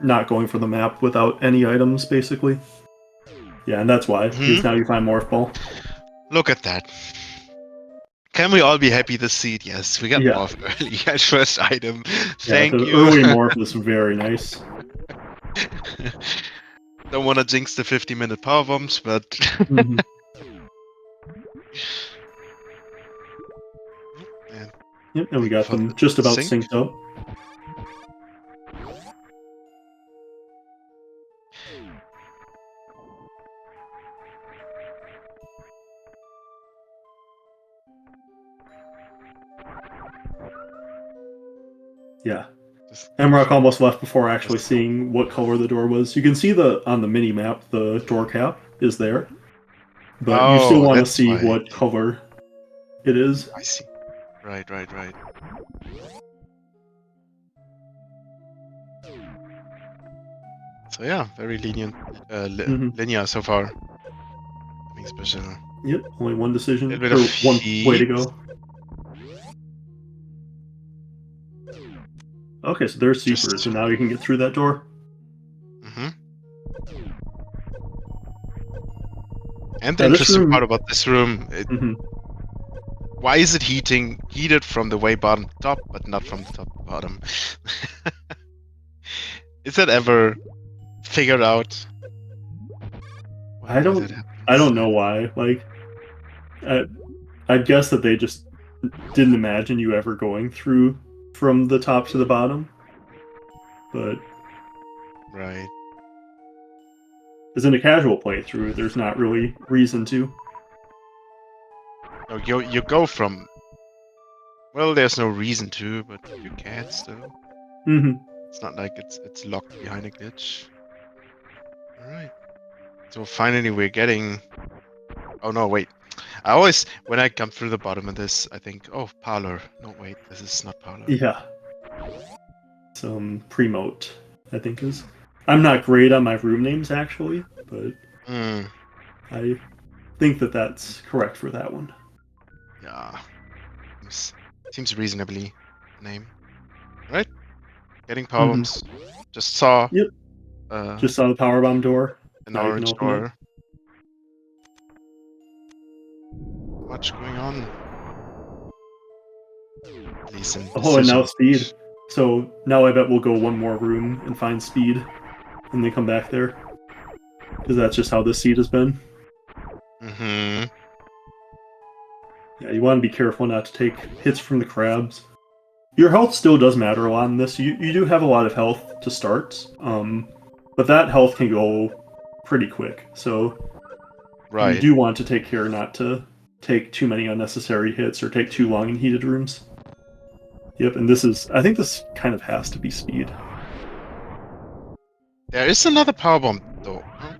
Not going for the map without any items, basically. Yeah, and that's why, because now you find Morph Ball. Look at that. Can we all be happy this seed? Yes, we got Yeah. morph early. At first item. Yeah, Thank the you. early Morph is very nice. Don't want to jinx the 50-minute power bombs, but Mm-hmm. and Yep, and we waiting got for them the just about sync. synced up. Yeah. Mrock almost left before actually seeing what color the door was. You can see on the mini map the door cap is there, but you still Oh, want to that's see why. what color it is. I see. Right. So yeah, very lenient, linear so far. Nothing special. Yep, only one A decision little bit or of one way to heat. go. Okay, so there's Seepers, and now you can get through that door. And the Yeah, this interesting room. part about this room, Mhm. why is it heated from the way bottom to top, but not from the top to bottom? Is that ever figured out? I Why don't. that I happens? don't know why. Like, I guess that they just didn't imagine you ever going through from the top to the bottom, but Right. as in a casual playthrough, there's not really reason to. No, you go from. Well, there's no reason to, but you can still. Mm-hmm. It's not like it's locked behind a glitch. All right. So finally, we're getting. Oh no, wait. I always, when I come through the bottom of this, I think, oh, parlor. No, wait, this is not parlor. Yeah. Some Premote, I think is. I'm not great on my room names actually, but I think that that's correct for that one. Yeah. Seems reasonably name. Right? Getting power Mm-hmm. bombs. Just saw Yep. Just saw the powerbomb door. an Now you can orange open it. door. Much going on. At least in Oh, and now decision. speed. So now I bet we'll go one more room and find speed, and then come back there. Because that's just how this seed has been. Mm-hmm. Yeah, you want to be careful not to take hits from the crabs. Your health still does matter a lot in this. You do have a lot of health to start, but that health can go pretty quick. So you Right. do want to take care not to take too many unnecessary hits or take too long in heated rooms. Yep, and I think this kind of has to be speed. There is another power bomb though. Huh?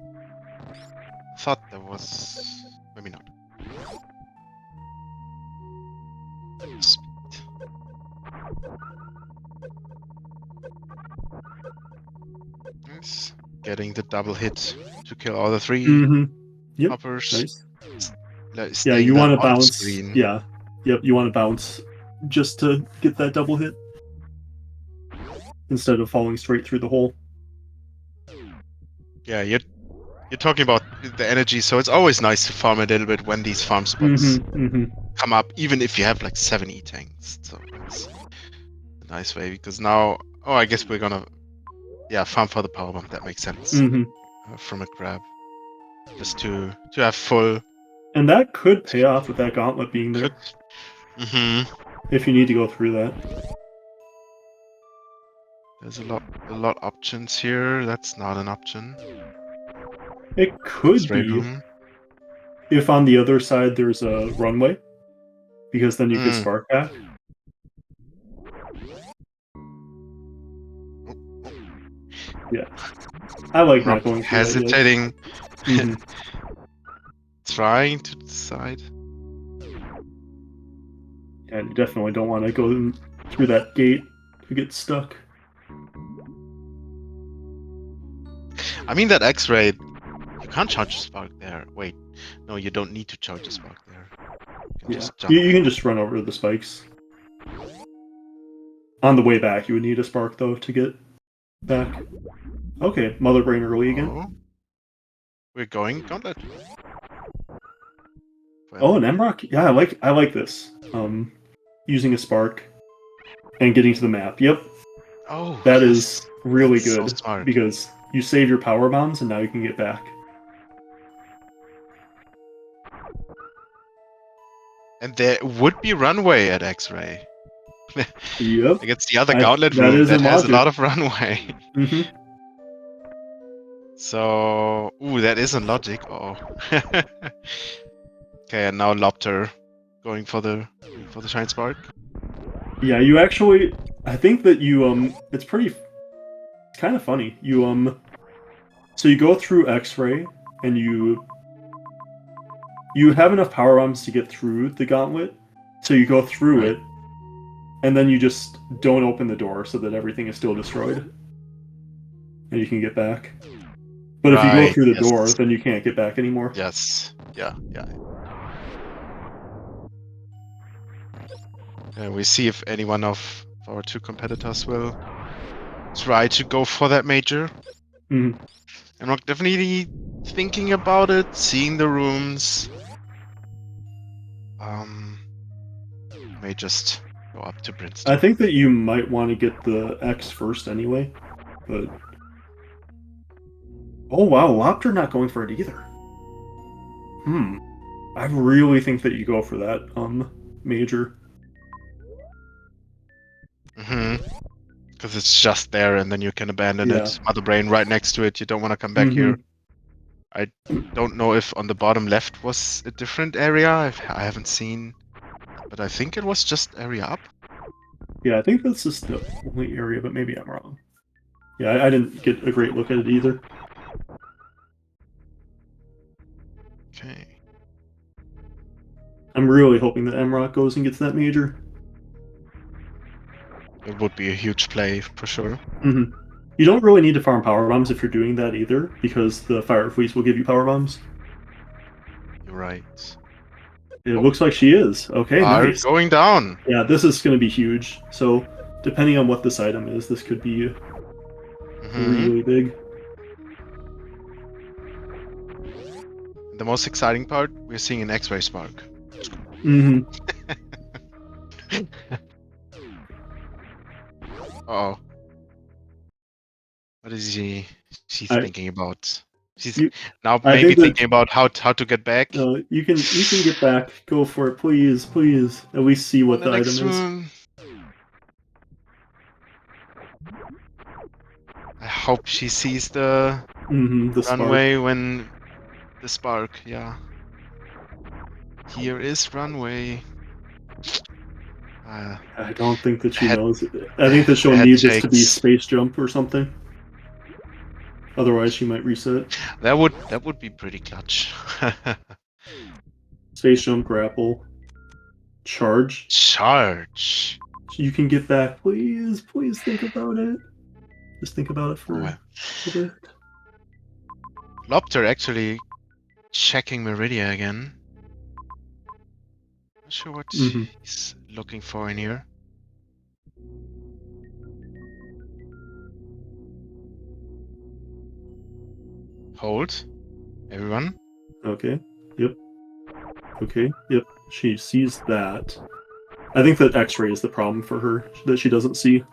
I thought there was. Maybe not. Speed. Nice. Getting the double hit to kill all the three Mm-hmm. Yep. hoppers. Nice. Yeah, Staying you then want to on bounce. screen. Yeah. Yep, you want to bounce just to get that double hit instead of falling straight through the hole. Yeah, you're talking about the energy, so it's always nice to farm a little bit when these farm spots Mm-hmm. Mm-hmm. come up, even if you have like 7 E-tanks. So it's a nice way because now, oh, I guess we're gonna, yeah, farm for the power bomb. That makes sense Mm-hmm. from a grab, just to have full. And that could pay off with that gauntlet being there. Mm-hmm. If you need to go through that. There's a lot options here. That's not an option. It could Straight be room. if on the other side there's a runway, because then you could spark back. Yeah. I like not going through that yet. Hesitating. Mm-hmm. trying to decide. And you definitely don't want to go through that gate to get stuck. I mean, that X-ray, you can't charge a spark there. Wait, no, you don't need to charge a spark there. You can Yeah, just jump. you can just run over the spikes. On the way back, you would need a spark, though, to get back. Okay, Mother Brain early again. Oh. We're going Gauntlet. Oh, an mrock? Yeah, I like this. Using a spark and getting to the map. Yep, Oh, that yes. is really That's so good smart. because you save your power bombs and now you can get back. And there would be runway at X-ray. Yep, Like it's the other Gauntlet that room is that in has a logic. lot of runway. Mm-hmm. So, ooh, that is in logic. Oh. Okay, and now Loptr going for the Shine Spark. Yeah, you actually. I think that you it's kind of funny. So you go through X-ray and you have enough power bombs to get through the gauntlet. So you go through Right. it, and then you just don't open the door so that everything is still destroyed, and you can get back. But if you go Right, through the yes. door, then you can't get back anymore. Yes. Yeah. And we see if any one of our two competitors will try to go for that major. Mhm. I'm not definitely thinking about it, seeing the rooms. May just go up to Brimstone. I think that you might want to get the X first anyway, but oh wow, Loptr not going for it either. I really think that you go for that major. Because it's just there and then you can abandon Yeah. it. Mother Brain right next to it. You don't want to come back Mhm. here. I don't know if on the bottom left was a different area. I haven't seen, but I think it was just area up. Yeah, I think that's just the only area, but maybe I'm wrong. Yeah, I didn't get a great look at it either. Okay. I'm really hoping that mrock goes and gets that major. It would be a huge play for sure. Mm-hmm. You don't really need to farm power bombs if you're doing that either, because the fire fleece will give you power bombs. You're right. It looks like she is. Okay, Are nice. going down. Yeah, this is going to be huge. So, depending on what this item is, this could be really big. The most exciting part, we're seeing an X-ray spark. Mm-hmm. Uh-oh. What is she's thinking about? She's now I maybe think that, thinking about how to get back. you can get back. Go for it, please, please. At least see what the next item is. room. I hope she sees the The runway spark. when the spark. Yeah. Here is runway. I don't think that she Head- knows. I think that she'll head need this to be shakes. space jump or something. Otherwise, she might reset. That would be pretty clutch. Space jump, grapple, charge. Charge. You can get back. Please, please think about it. Just think about it for a bit. Loptr actually checking Meridia again. Not sure what he's looking for in here. Hold, everyone. Okay. Yep. Okay. Yep. She sees that. I think that X-ray is the problem for her that she doesn't see.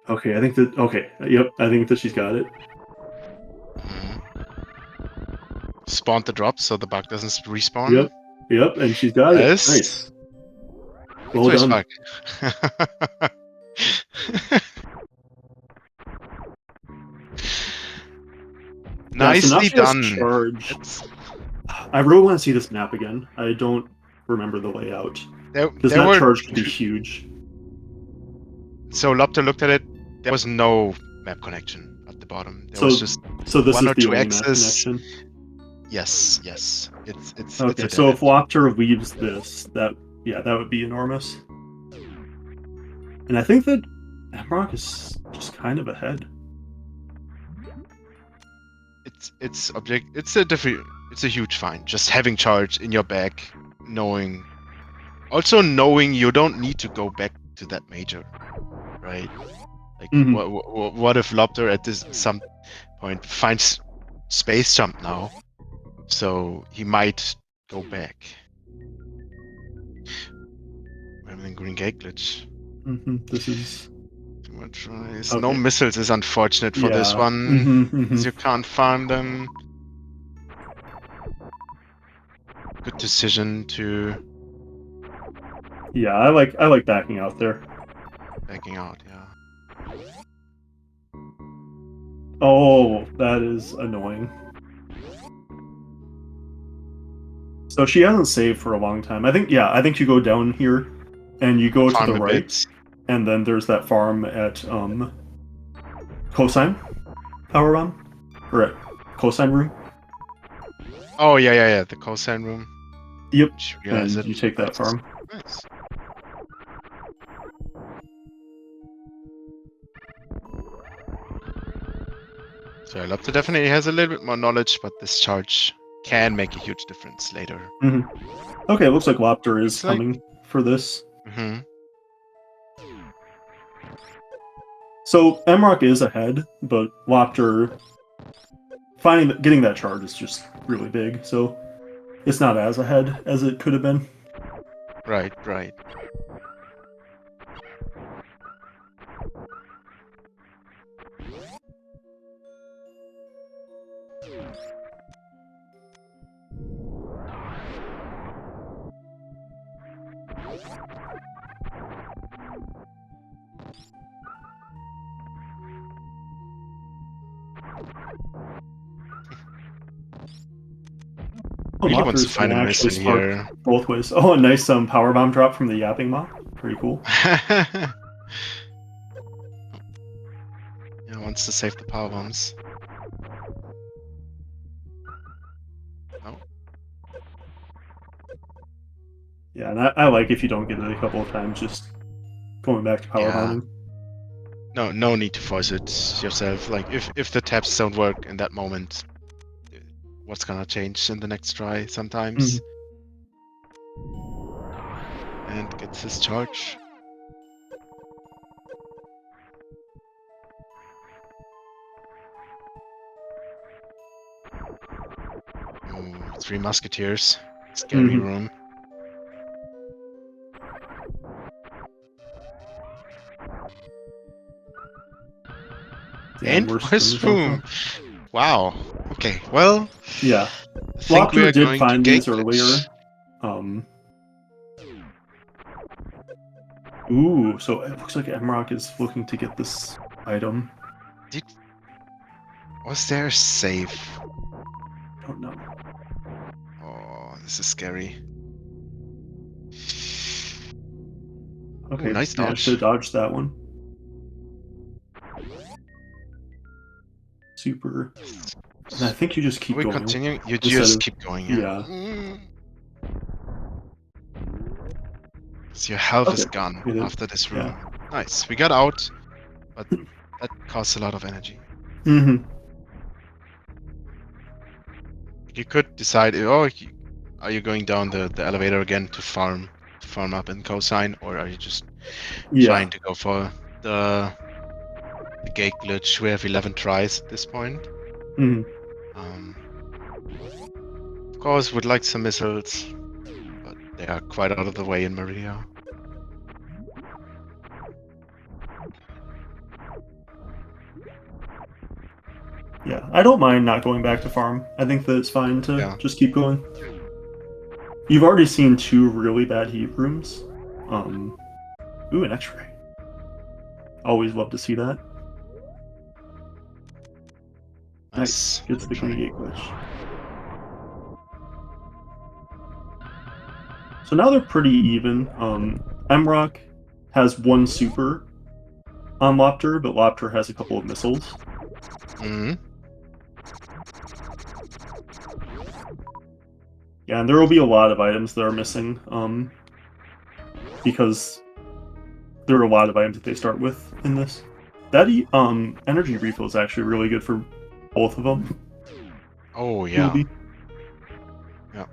Okay. I think that. Okay. Yep. I think that she's got it. Spawned the drop so the bug doesn't respawn. Yep. Yep. And she's got it. Nice. Well done. Nicely done. Charge. I really want to see this map again. I don't remember the layout. Because that charge could be huge. So Loptr looked at it. There was no map connection at the bottom. There So, was just so this one is or the two only map axes. connection. Yes, yes. It's Okay, a dead so if end. Loptr leaves this, that would be enormous. And I think that mrock is just kind of ahead. It's a huge find. Just having charge in your back, knowing you don't need to go back to that major, right? Like Mhm. what if Loptr at some point finds space jump now, so he might go back. We're having green gate glitch. This is Too much tries. okay. No missiles is unfortunate for this Yeah. one, as you can't farm them. Good decision to Yeah, I like backing out there. backing out. Yeah. Oh, that is annoying. So she hasn't saved for a long time. I think you go down here and you go to Farm the a right, bit. and then there's that farm at Cosine Power Bomb? Or at Cosine Room. Oh yeah. The cosine room. Yep. Just realize And it. you take that farm. Nice. So Loptr definitely has a little bit more knowledge, but this charge can make a huge difference later. Okay, it looks like Loptr is Looks like- coming for this. Mm-hmm. So mrock is ahead, but Loptr getting that charge is just really big, so it's not as ahead as it could have been. Right. Really wants to Loptr find can a actually missile spark here. both ways. Oh, a nice power bomb drop from the yapping mob. Pretty cool. Yeah, wants to save the power bombs. Oh. Yeah, and I like if you don't get it a couple of times, just going back to power bombing. No need to force it yourself. Like if the taps don't work in that moment, what's gonna change in the next try sometimes? And gets his charge. Ooh, 3 musketeers. Scary room. Yeah, And worse worse than the room. Wow. Okay, well. Yeah. I think we Loptr are did going to find gate these earlier. Ooh, so it looks like mrock is looking to get this item. Was there a save? Don't know. Oh, this is scary. Okay, Ooh, nice managed dodge. to dodge that one. Super. And I think you just keep Are we going. continuing? You instead just of- keep going. Yeah. So your health is Okay, gone it is. after this room. Yeah. Nice. We got out, but that costs a lot of energy. You could decide, are you going down the elevator again to farm up in cosine, or are you just trying to go for the gate glitch? We have 11 tries at this point. Of course, would like some missiles, but they are quite out of the way in Maria. Yeah, I don't mind not going back to farm. I think that it's fine to just keep going. You've already seen 2 really bad heat rooms. Ooh, an X-ray. Always love to see that. Nice. Gets the green gate glitch. So now they're pretty even. mrock has 1 super, on Loptr, but Loptr has a couple of missiles. Hmm. Yeah, and there will be a lot of items that are missing, because there are a lot of items that they start with in this. That energy refill is actually really good for both of them. Oh Will yeah. be. Yeah.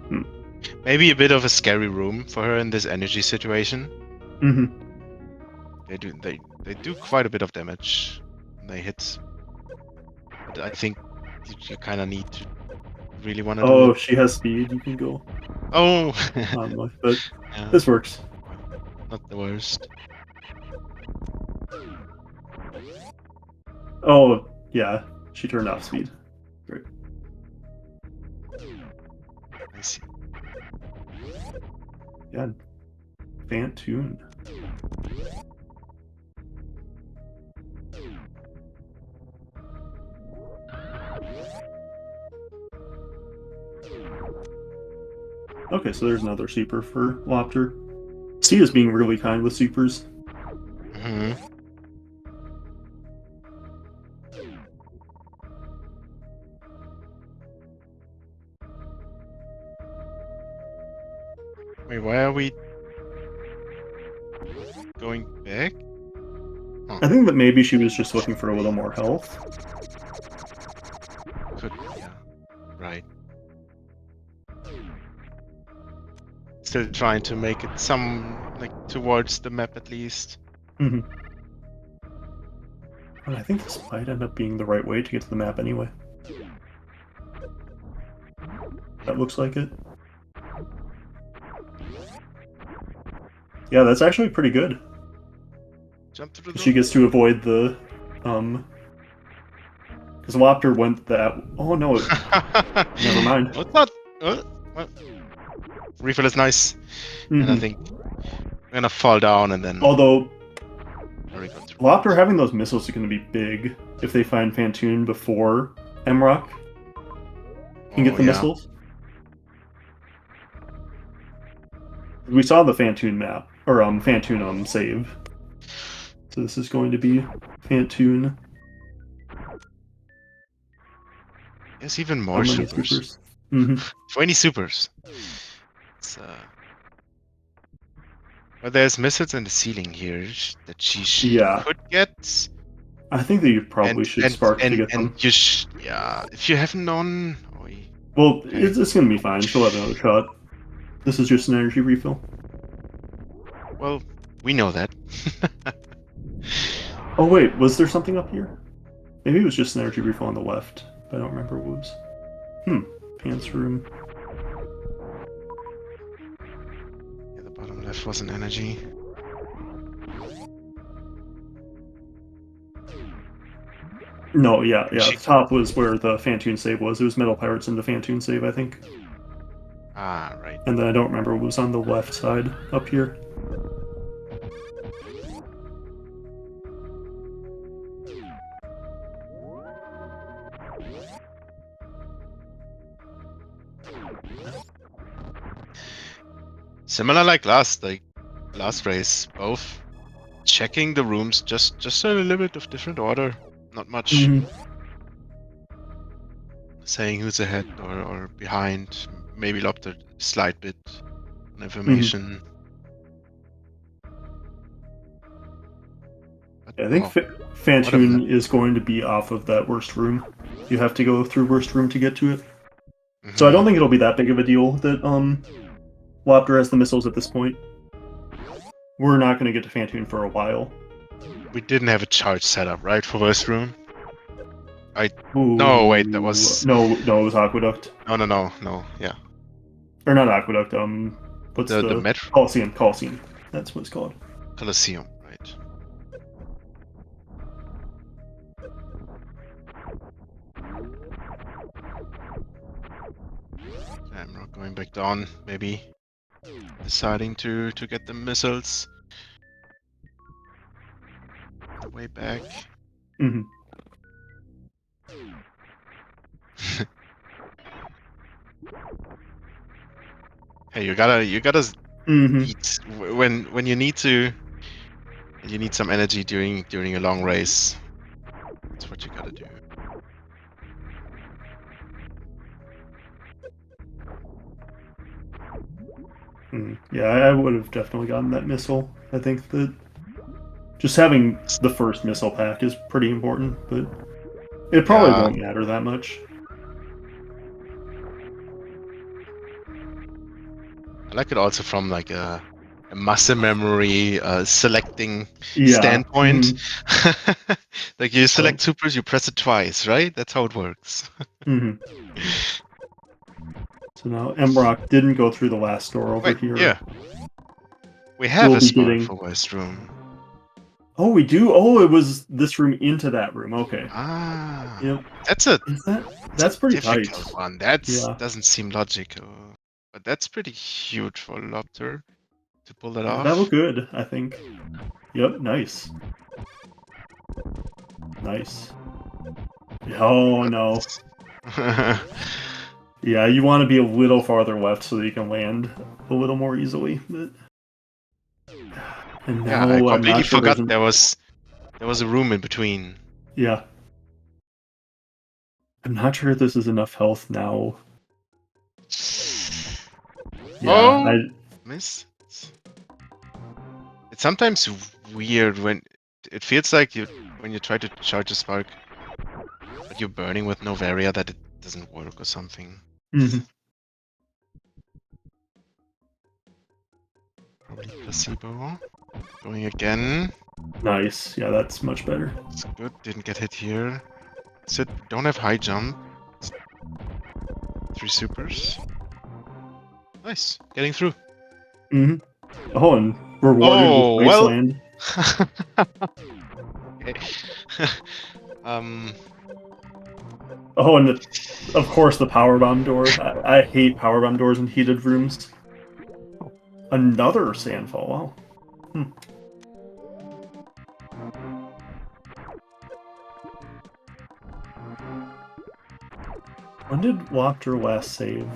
Hmm. Maybe a bit of a scary room for her in this energy situation. Mm-hmm. They do quite a bit of damage when they hit. But I think you kind of need to really want to do Oh, it. she has speed. You can go Oh, but yeah, this works. not the worst. Oh, yeah. She turned off speed. Great. I see. Yeah. Fantoon. Okay, so there's another super for Loptr. C is being really kind with supers. Hmm. Wait, why are we going back? I think that maybe she was just looking for a little more health. Could, yeah, right. Still trying to make it like towards the map at least. Mm-hmm. But I think this might end up being the right way to get to the map anyway. That looks like it. Yeah, that's actually pretty good. Jump through the She gets to avoid the, because Lopter went that. Oh no, never mind. No, it's not. What? Refill is nice, and I Mm-hmm. think we're gonna fall down and then. Although Very good. Lopter having those missiles are going to be big if they find Fantoon before mrock can get Oh the yeah. missiles. We saw the Fantoon map or Fantoon save. So this is going to be Fantoon. There's even How more many supers. supers? Mm-hmm. 20 supers. It's But there's missiles in the ceiling here that she Yeah, could get, I think that you and probably should and spark to and get and them. yeah. If you haven't known, Well, okay. it's going to be fine. She'll have another shot. This is just an energy refill. Well, we know that. Oh wait, was there something up here? Maybe it was just an energy refill on the left. But I don't remember what it was. Pants room. Yeah, the bottom left was an energy. No, yeah. The She. top was where the Fantoon save was. It was Metal Pirates into Fantoon save, I think. Ah, right. And then I don't remember what was on the left side up here. Similar like last race, both checking the rooms, just a little bit of different order, not much. Mm-hmm. Saying who's ahead or behind, maybe Loptr a slight bit on Mm-hmm. information. But, I think oh, what a map. Fantoon is going to be off of that worst room. You have to go through worst room to get to it. So I don't think it'll be that big of a deal that Lopter has the missiles at this point. We're not going to get to Fantoon for a while. We didn't have a charge setup, right, for first room? Ooh, No, wait, that was... no, it was Aqueduct. No, yeah. Or not Aqueduct, what's The the... Metro Coliseum. That's what it's called. Coliseum, right. Okay, I'm not going back down, maybe. Deciding to get the missiles. The way back. Mm-hmm. Hey, you gotta Mm-hmm. When you need to, you need some energy during a long race. That's what you gotta do. Yeah, I would have definitely gotten that missile. I think that just having the first missile pack is pretty important, but it probably Yeah, won't matter that much. I like it also from like a muscle memory selecting Yeah. standpoint. Like you Oh. select supers, you press it twice, right? That's how it works. Mm-hmm. So now mrock didn't go through the last door over Wait, here. yeah, we have We'll a be spark getting. for West Room. Oh, we do. Oh, it was this room into that room. Okay. Ah, Yep. that's a Is that? it's a That's pretty tight. difficult one. That's Yeah. doesn't seem logical, but that's pretty huge for Loptr to pull that Yeah, that off. looked good. I think. Yep. Nice. Nice. Oh no. That's- Yeah, you want to be a little farther left so that you can land a little more easily. But... And Yeah, I now I'm completely not sure there's forgot an. there was a room in between. Yeah. I'm not sure if this is enough health now. Yeah, Oh, miss. It's sometimes weird when it feels like you when you try to charge a spark, but you're burning with no varia that it doesn't work or something. Mhm. Probably placebo. Going again. Nice. Yeah, that's much better. It's good. Didn't get hit here. Sit. Don't have high jump. 3 supers. Nice. Getting through. Hmm. Oh, and rewarded with Oh well. Wasteland. Okay. um. Oh, and of course the powerbomb door. I hate powerbomb doors in heated rooms. Another sandfall. Wow. Hmm. When did Loptr last save?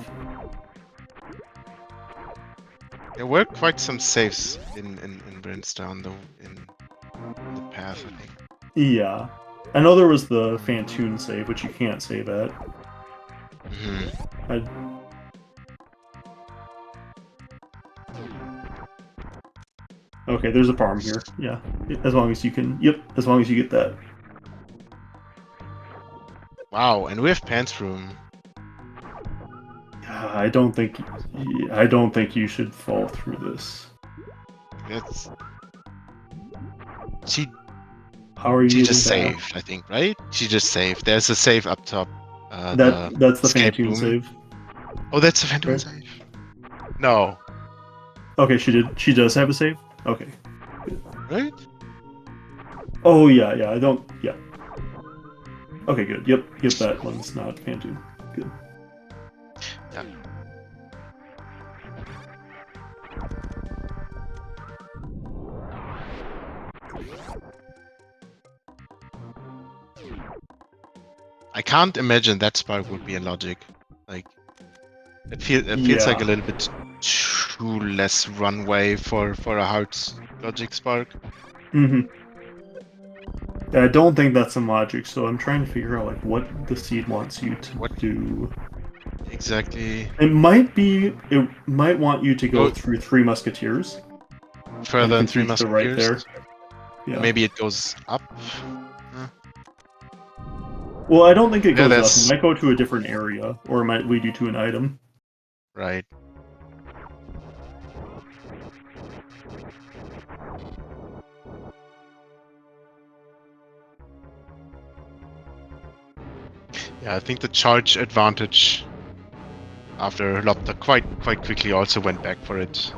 There were quite some saves in Brimstone though in the path, I think. Yeah. I know there was the Fantoon save, which you can't save at. I... Okay, there's a farm here. Yeah. As long as you can. Yep, as long as you get that. Wow, and we have pants room. I don't think. I don't think you should fall through this. That's she How are you she getting just back? saved, I think, right? She just saved. There's a save up top. The That's the escape Fantoon room. save. Oh, that's a Phantom Right? save. No. Okay, she did. She does have a save. Okay. Right? Oh yeah, yeah. I don't. Yeah. Okay, good. Yep, yep. That one's not Fantoon. Good. Yeah. I can't imagine that spark would be in logic. Like it feels like a Yeah. little bit too less runway for a hard logic spark. Mm-hmm. I don't think that's some logic, so I'm trying to figure out like what the seed wants you to What do. exactly? It might be. It might want you to go Go through Three Musketeers and further than Three continue to the right Musketeers. there. Or Yeah. maybe it goes up. Well, I don't think it Yeah, goes up. It that's might go to a different area, or it might lead you to an item. right. Yeah, I think the charge advantage after Loptr quite quickly also went back for it.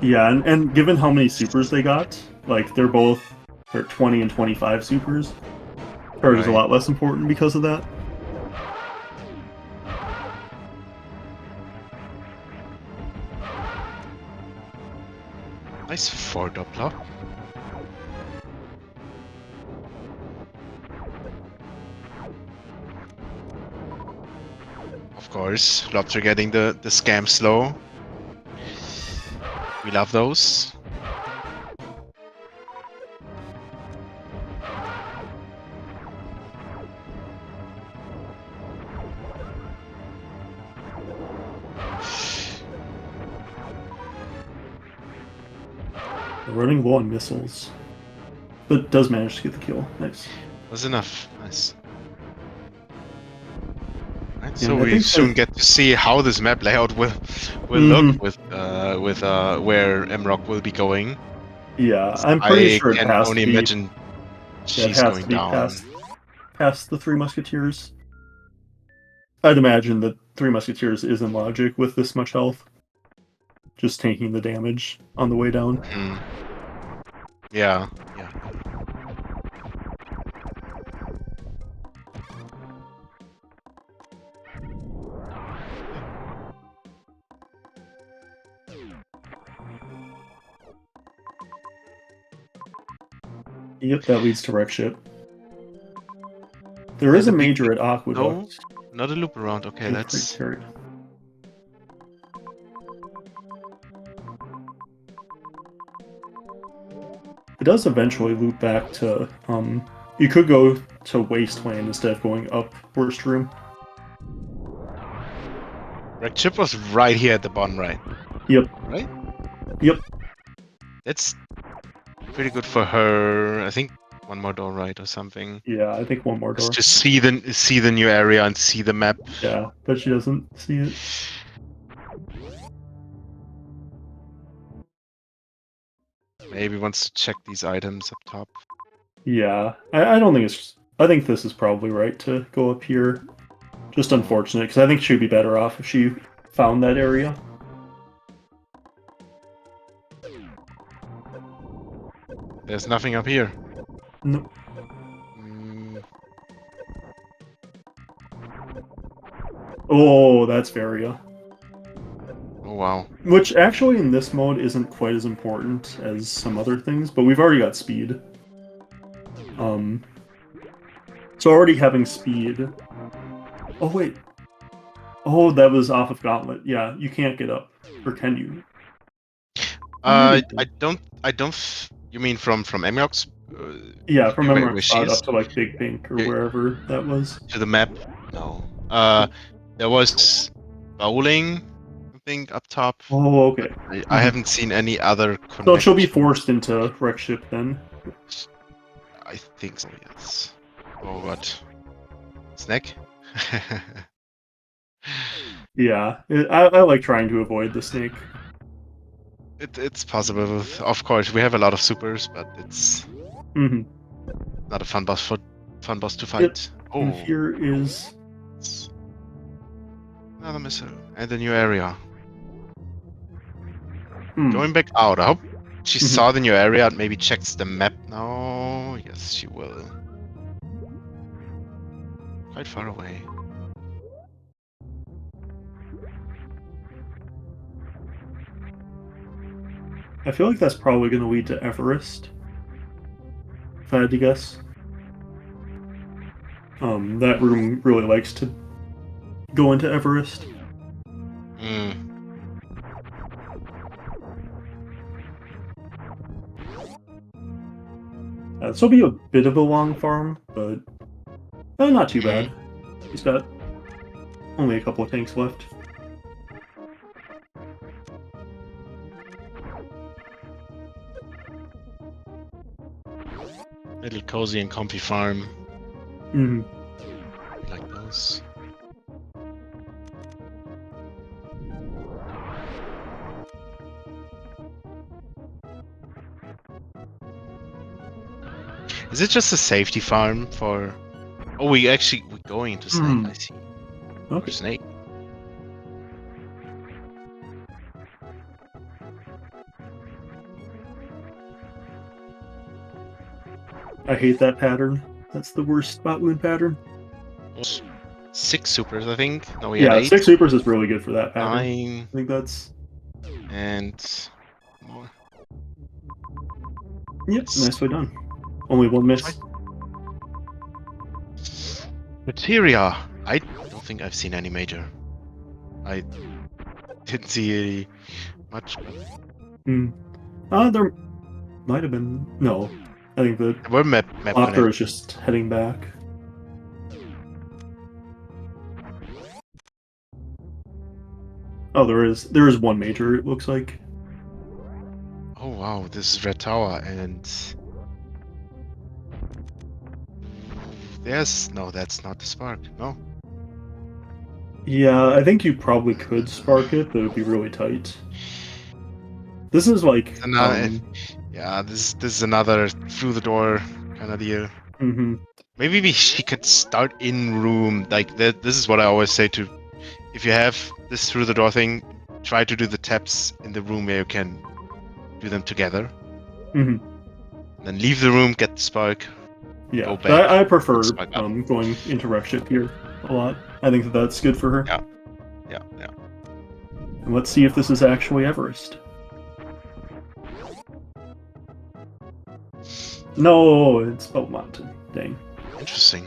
Yeah, and given how many supers they got, like they're 20 and 25 supers. Charge is a Right. lot less important because of that. Nice 4 Doppler. Of course, Loptr getting the scam slow. We love those. They're running low on missiles, but does manage to get the kill. Nice. Was enough. Nice. Right, Yeah, so I we think soon that- get to see how this map layout will Mhm. look with where mrock will be going. Yeah, I'm pretty I sure it can has only to be. imagine Yeah, it she's has going to be down. past the Three Musketeers. I'd imagine that Three Musketeers is in logic with this much health. Just taking the damage on the way down. Hmm. Yeah. Yeah. Yep, that leads to wreck ship. There is The a big major at no, Aqueduct. not a loop around. Okay, and let's. Freight It does eventually loop back to, you could go to Wasteland instead of going up Worst Room. Wreck chip was right here at the bottom right. Yep. Right? Yep. That's pretty good for her. I think one more door right or something. Yeah, I think one more door. Just see the new area and see the map. Yeah, but she doesn't see it. Maybe wants to check these items up top. Yeah, I don't think it's. I think this is probably right to go up here. Just unfortunate, because I think she'd be better off if she found that area. There's nothing up here. Nope. Mm, Oh, that's Varia. oh wow. Which actually in this mode isn't quite as important as some other things, but we've already got speed. So already having speed. Oh wait. Oh, that was off of Gauntlet. Yeah, you can't get up, or can you? I don't. You mean from Emiox? Yeah, from Where Emerald she Spot is up to like Big Pink or Yeah. wherever that was. To the map? No. There was bowling, I think, up top. Oh, okay. I haven't seen any other So she'll be connection. forced into Wreck Ship then. I think so. Yes. Oh what? Snack? Yeah, I like trying to avoid the snake. It's possible. Of course, we have a lot of supers, but it's Mm-hmm. not a fun boss to Yep. fight. And Oh, here is. it's another missile and a new area. Going back out. I hope she Mhm. saw the new area and maybe checks the map now. Yes, she will. Quite far away. I feel like that's probably going to lead to Everest, if I had to guess. That room really likes to go into Everest. Hmm. This will be a bit of a long farm, but not too bad. He's got only a couple of tanks left. Little cozy and comfy farm. Mm-hmm. Like those. Is it just a safety farm for? Oh, we're going into Snake. I see. Okay. Snake. I hate that pattern. That's the worst spot wound pattern. 6 supers, I think. No, we had Yeah, 8. 6 supers is really good for that pattern. 9. I think that's. And more. Yep, nicely done. Only one miss. Materia. I don't think I've seen any major. I didn't see much. There might have been no. I think the There were map Loptr connect. is just heading back. Oh, there is one major. It looks like. Oh wow, this is Red Tower, and there's no, that's not the spark. No. Yeah, I think you probably could spark it, but it would be really tight. This is like, Yeah, this is another through the door kind of deal. mhm. Maybe she could start in room like that. This is what I always say to, if you have this through the door thing, try to do the taps in the room where you can do them together. Mhm. Then leave the room, get the spark, Yeah, go back. I put the prefer spark up. going into wreck ship here a lot. I think that's good for her. Yeah. And let's see if this is actually Everest. No, it's Boat Mountain. Dang. Interesting.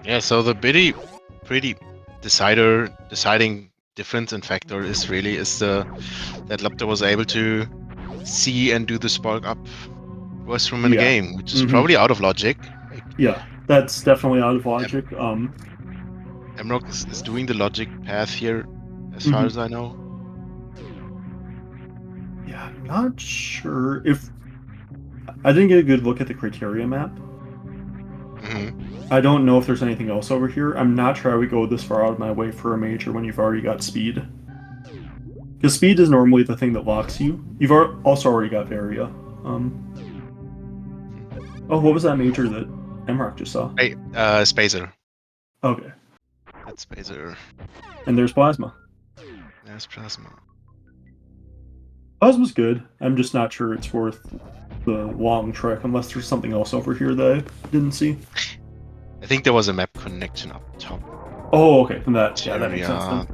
Yeah, so the pretty deciding difference and factor is really that Loptr was able to see and do the spark up first room in the Yeah. game, which is probably out of logic. Like, Yeah, that's definitely out of logic. mrock is doing the logic path here, as far Mhm. as I know. Yeah, I'm not sure if I didn't get a good look at the criteria map. Hmm. I don't know if there's anything else over here. I'm not sure I would go this far out of my way for a major when you've already got speed. Because speed is normally the thing that locks you. You've also already got Varia. Oh, what was that major that Emrock just saw? Hey, Spacer. Okay. That's Spacer. And there's Plasma. There's Plasma. Plasma's good. I'm just not sure it's worth the long trek unless there's something else over here that I didn't see. I think there was a map connection up top. Oh, okay. Then that makes sense then.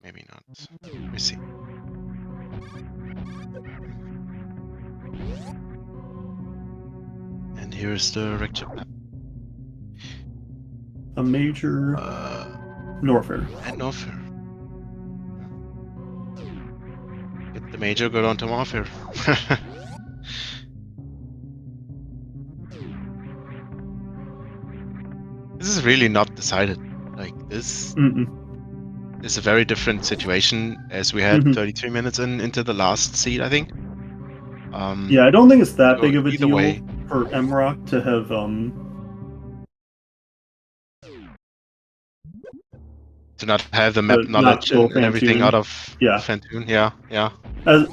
Maybe not. Let me see. And here's the rector map. A major Norfair. And Norfair. Get the major, go down to Norfair. This is really not decided. Like, this is a very different situation as we had 33 minutes into the last seed, I think. Yeah, I don't think it's that So big of a either deal way, for Mrock to have to not have the map not knowledge kill and everything out Fantoon. of Yeah. Fantoon. Yeah. I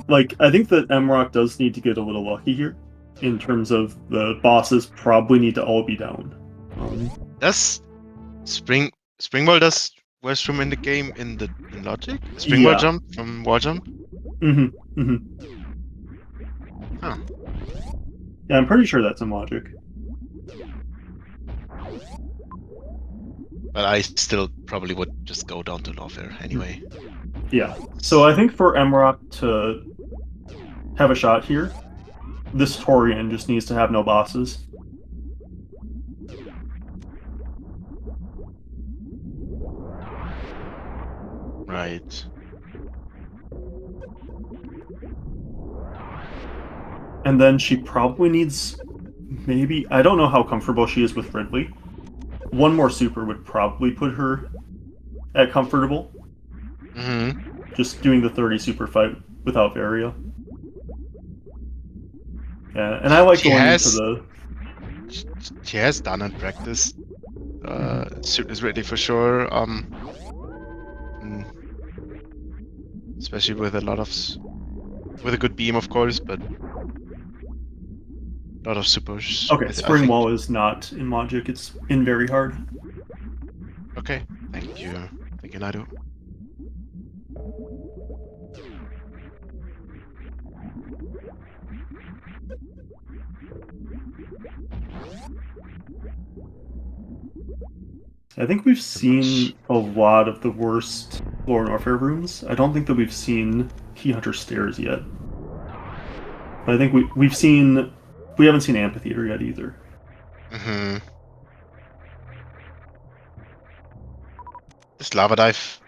think that Mrock does need to get a little lucky here in terms of the bosses probably need to all be down. Does Springball does worst room in the game in logic? Springball jump from wall jump? Huh. Yeah, I'm pretty sure that's in logic. But I still probably would just go down to Lawfare anyway. Yeah. So I think for Mrock to have a shot here, this Torian just needs to have no bosses. Right. And then she probably needs maybe I don't know how comfortable she is with Ridley. One more super would probably put her at comfortable. Just doing the 30 super fight without Varia. Yeah, and I like going into the. She has done and practiced. Suit is ready for sure. Especially with with a good beam, of course, but a lot of supers. Okay, Spring Wall is not in logic. It's in very hard. Okay, thank you, Naidu. I think we've seen a lot of the worst Lore and Warfare rooms. I don't think that we've seen Key Hunter Stairs yet. But I think we haven't seen Amphitheater yet either. Mm-hmm. Does Lava Dive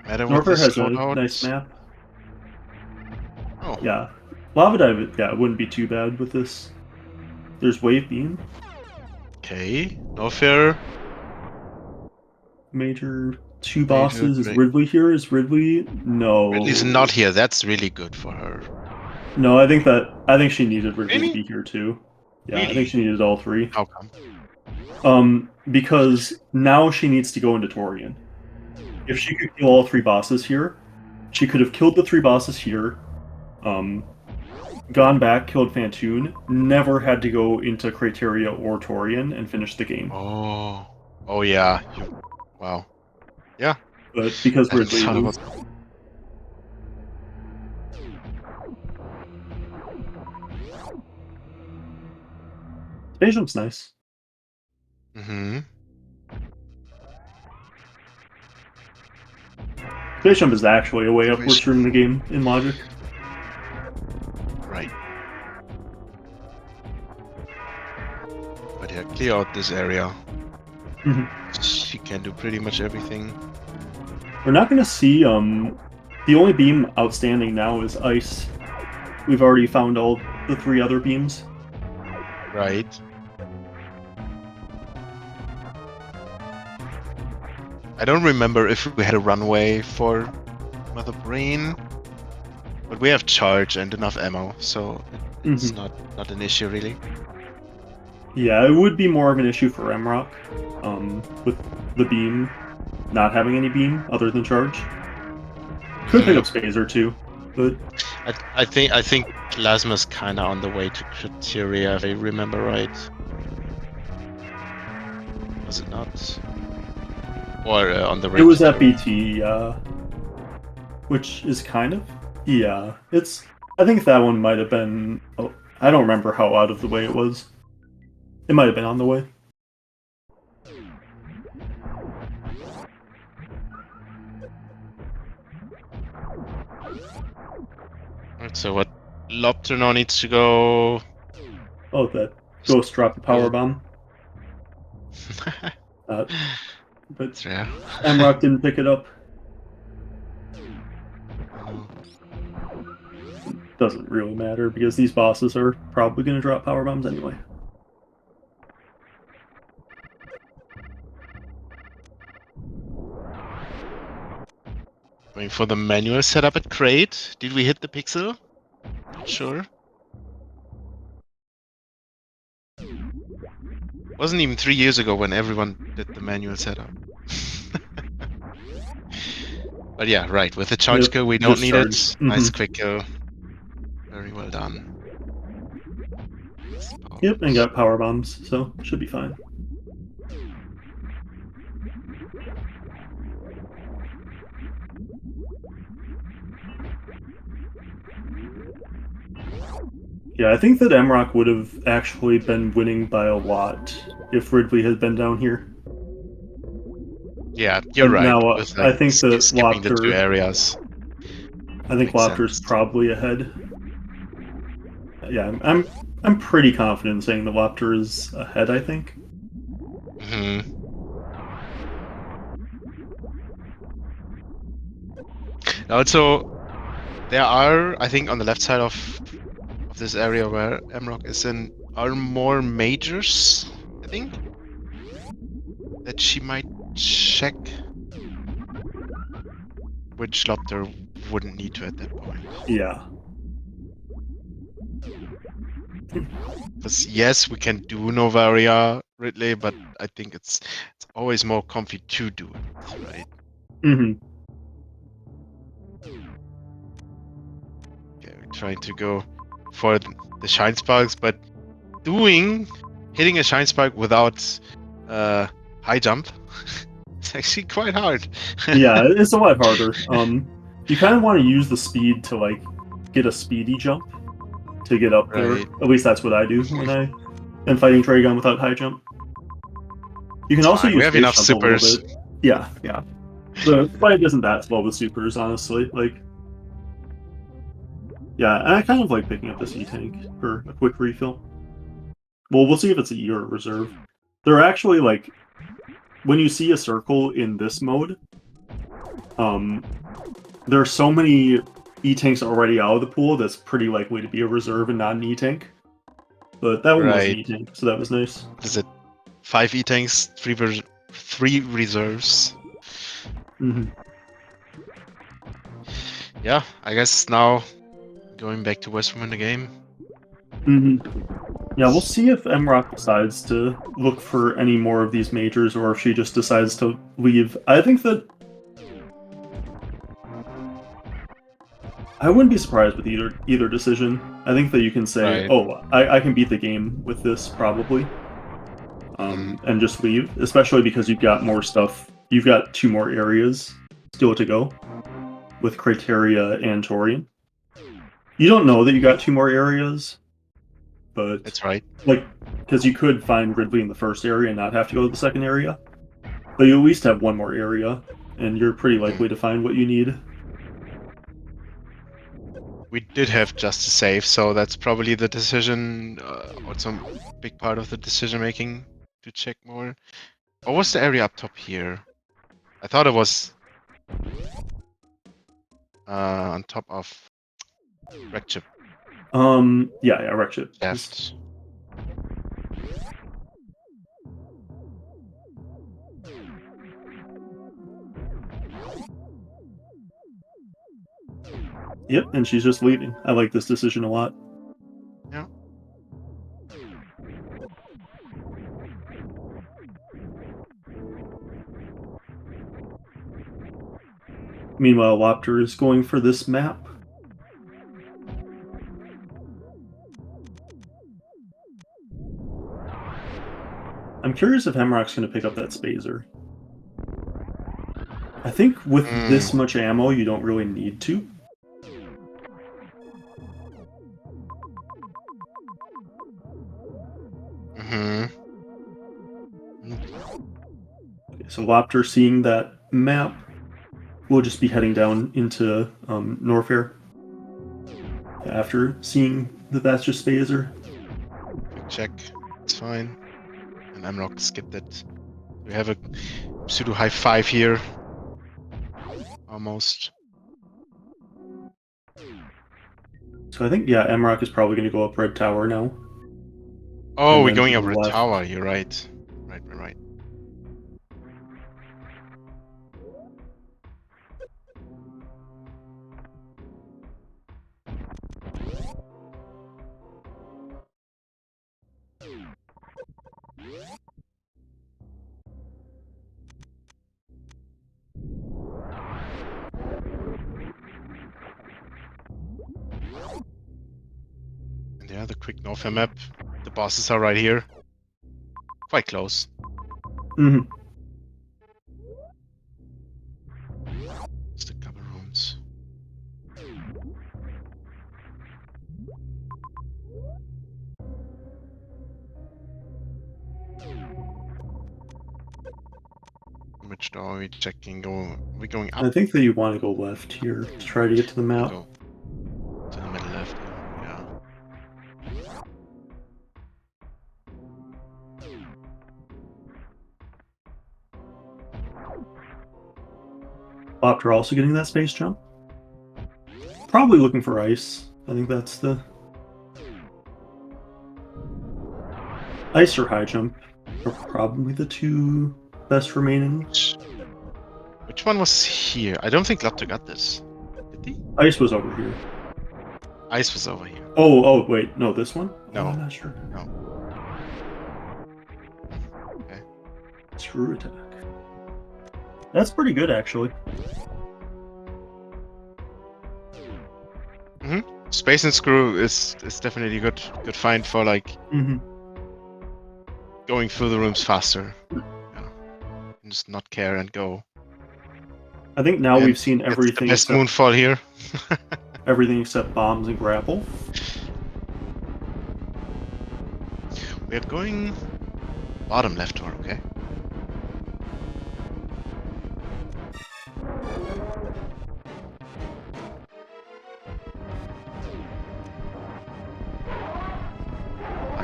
matter with Warfare this has a loadout? nice map. Oh, Yeah. Lava Dive, yeah, it wouldn't be too bad with this. There's Wave Beam. okay. No fear. Major two Major bosses. Is break. Ridley here? Is Ridley? No. Ridley's not here. That's really good for her. No, I think she needed Ridley Really? to be here too. Yeah, I Really? think she needed all three. How come? Because now she needs to go into Torian. If she could kill all three bosses here, she could have killed the three bosses here, gone back, killed Fantoon, never had to go into Criteria or Torian and finish the game. Oh. Oh yeah. Wow. Yeah. But because I hadn't Ridley thought was... about- Space Jump's nice. Mm-hmm. Space Jump is actually a way upwards Space- through the game in Logic. Right. But yeah, clear out this area. Mhm. She can do pretty much everything. We're not going to see, the only beam outstanding now is Ice. We've already found all the three other beams. Right. I don't remember if we had a runway for Mother Brain, but we have charge and enough ammo, so it's not an issue really. Yeah, it would be more of an issue for mrock, with the beam not having any beam other than charge. Could pick up Spazer too, but I think Lasma's kinda on the way to Criteria, if I remember right. Was it not? Or on the it was at register. BT, which is kind of, yeah. It's, I think that one might have been. Oh, I don't remember how out of the way it was. It might have been on the way. Alright, so what? Loptr now needs to go. Oh, that Ghost dropped the power bomb. But Yeah. mrock didn't pick it up. Doesn't really matter because these bosses are probably going to drop power bombs anyway. Going for the manual setup at Crate. Did we hit the pixel? Not sure. Wasn't even 3 years ago when everyone did the manual setup. But yeah, right. With the charge Yep, kill, we don't just need charge. it. Nice quick kill. Very well done. Yep, and got power bombs, so should be fine. Yeah, I think that mrock would have actually been winning by a lot if Ridley had been down here. Yeah, you're And right. now, with, I think that skipping the two Loptr, areas. I think Makes Loptr's sense. probably ahead. Yeah, I'm pretty confident in saying that Loptr is ahead, I think. Mm-hmm. Also, there are, I think, on the left side of this area where mrock is in, are more majors, I think, that she might check, which Loptr wouldn't need to at that point. Yeah. Because yes, we can do Novaria Ridley, but I think it's always more comfy to do it, right? Mm-hmm. Okay, we're trying to go for the Shine Sparks, but hitting a Shine Spark without high jump, it's actually quite hard. Yeah, it's a lot harder. You kind of want to use the speed to like get a speedy jump to get up there. Right. At least that's what I do when I am fighting Dragon without high jump. You can It's also fine. use We have space enough jump a little supers. bit. Yeah, yeah. The fight isn't that slow with supers, honestly. Like, yeah, and I kind of like picking up this E-tank for a quick refill. Well, we'll see if it's a E or a reserve. They're actually, like, when you see a circle in this mode, there are so many E-tanks already out of the pool that's pretty likely to be a reserve and not an E-tank. But that one was an Right. E-tank, so that was nice. What is it? 5 E-tanks, 3 reserves. Mm-hmm. Yeah, I guess now going back to Westrom in the game. Mm-hmm. Yeah, we'll see if mrock decides to look for any more of these majors or if she just decides to leave. I think that I wouldn't be surprised with either decision. I think that you can say, Right. "Oh, I can beat the game with this probably," and just leave. Especially because you've got more stuff. You've got 2 more areas still to go with Criteria and Torian. You don't know that you got 2 more areas, but That's right. like because you could find Ridley in the first area and not have to go to the second area, but you at least have 1 more area, and you're pretty likely to find what you need. We did have just a save, so that's probably the decision, or some big part of the decision making to check more. What was the area up top here? I thought it was on top of wreck chip Yeah, wreck ship. left. Yep, and she's just leaving. I like this decision a lot. Yeah. Meanwhile, Loptr is going for this map. I'm curious if Hemrock's going to pick up that Spazer. I think with this much ammo, you don't really need to. Okay, so Loptr seeing that map will just be heading down into Norfair after seeing that that's just Spazer. Quick check. It's fine. And mrock skipped it. We have a pseudo high 5 here. Almost. So I think, yeah, Mrock is probably going to go up Red Tower now. Oh, And we're then going to over the a left. tower. You're right. Right. And yeah, the quick Norfair map. The bosses are right here. Quite close. Mm-hmm. Just a couple rooms. Which door are we checking? Are we going up? I think that you want to go left here to try to get to the map. Go to the middle left. Yeah. Loptr also getting that space jump. Probably looking for ice. I think that's the... Ice or high jump are probably the 2 best remaining. Which one was here? I don't think Loptr got this. Did he? Ice was over here. Ice was over here. Oh, wait. No, this one? No. Oh, I'm not sure. No. Okay. Screw attack. That's pretty good, actually. Space and Screw is definitely a good find for like going through the rooms faster. Yeah. And just not care and go. I think now And we've seen everything It's the best except moonfall here. everything except bombs and grapple. We're going bottom left door, okay?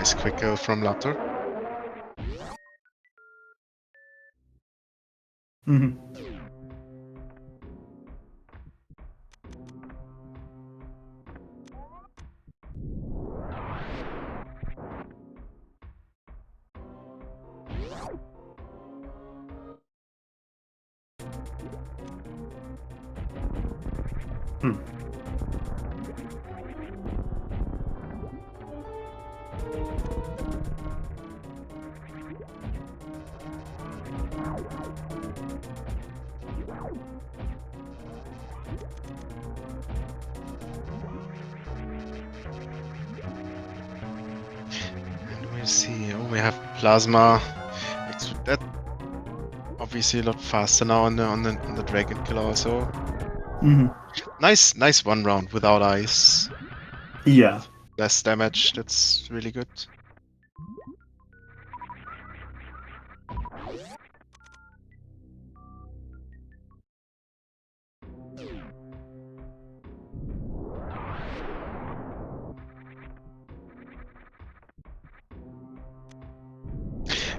Nice quick kill from Loptr. Mm-hmm. Hmm. And we see, oh, we have plasma. That obviously a lot faster now on the dragon kill also. Mm-hmm. Nice one round without ice. Yeah. Less damage. That's really good.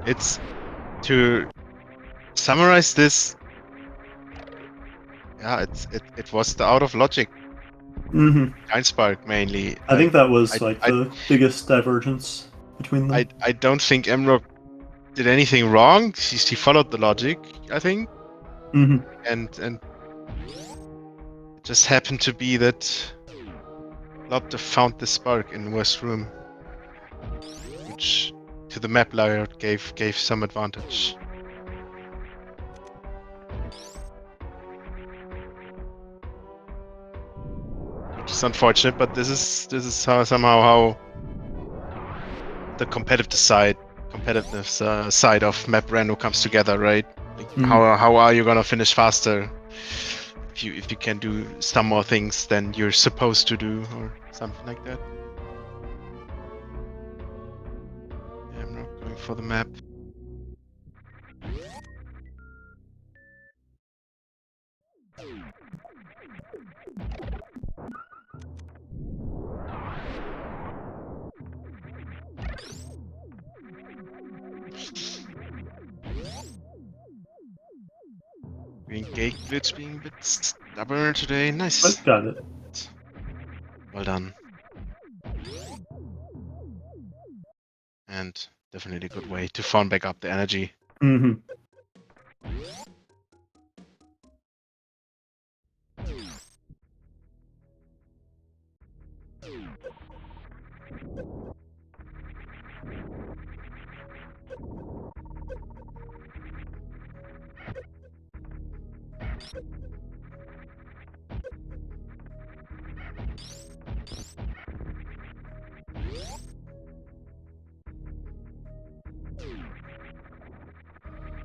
It's to summarize this. Yeah, it was the out of logic Mm-hmm. kind spark mainly. I think that was I, like I the biggest divergence between them. I don't think mrock did anything wrong. She followed the logic, I think, Mm-hmm. and it just happened to be that Loptr found the spark in West Room, which to the map layout gave some advantage. Which is unfortunate, but this is somehow how the competitiveness side of map rando comes together, right? Like Mm-hmm. how are you gonna finish faster if you can do some more things than you're supposed to do or something like that. Yeah, I'm not going for the map. Green Gate Glitch being a bit stubborn today. Nice. But got it. Well done. And definitely a good way to farm back up the energy. Mm-hmm.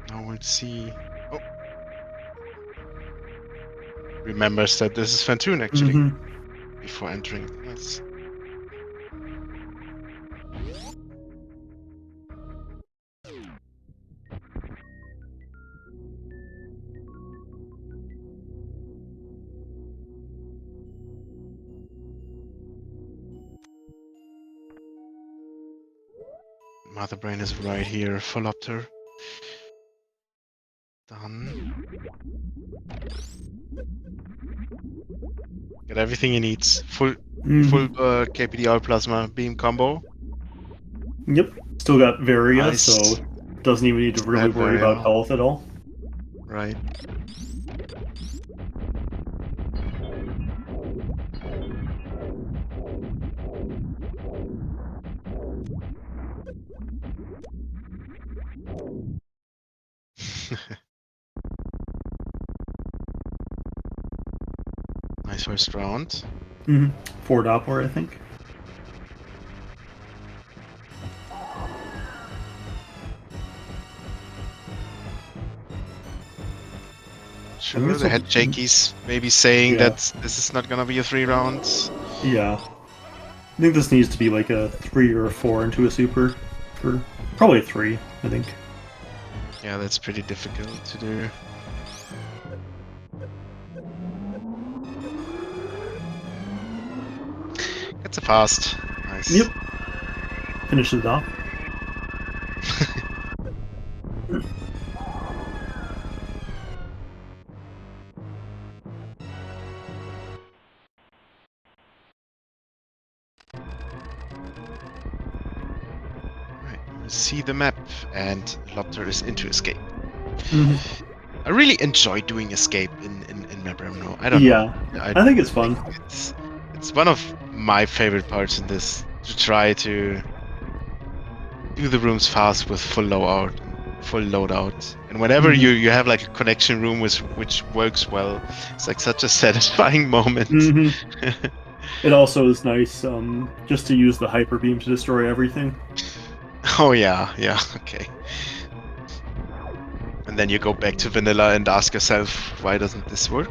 Now we'll see. Oh. Remembers that this is Fantoon actually. Mm-hmm. Before entering. Nice. Mother Brain is right here. Full Loptr. Done. Got everything he needs. Full Mm-hmm. KPDR plasma beam combo. Yep. Still got Varia, so Nice. doesn't even need to Still really had worry about Varia. health at all. Right. Nice first round. Mm-hmm. 4 Doppler, I think. Sure, guess the I'll- head shakies maybe saying Yeah. that this is not gonna be a 3 rounds. Yeah. I think this needs to be like a 3 or a 4 into a super. For probably a 3, I think. Yeah, that's pretty difficult to do. It's a fast. Nice. Yep. finishes it off. See the map, and Loptr is into escape. Mhm. I really enjoy doing escape in Map Remno. I don't know. I think it's fun. It's one of my favorite parts in this, to try to do the rooms fast with full loadout. And whenever you have like a connection room which works well, it's like such a satisfying moment. Mhm. It also is nice just to use the hyper beam to destroy everything. Oh yeah, okay. And then you go back to vanilla and ask yourself, why doesn't this work?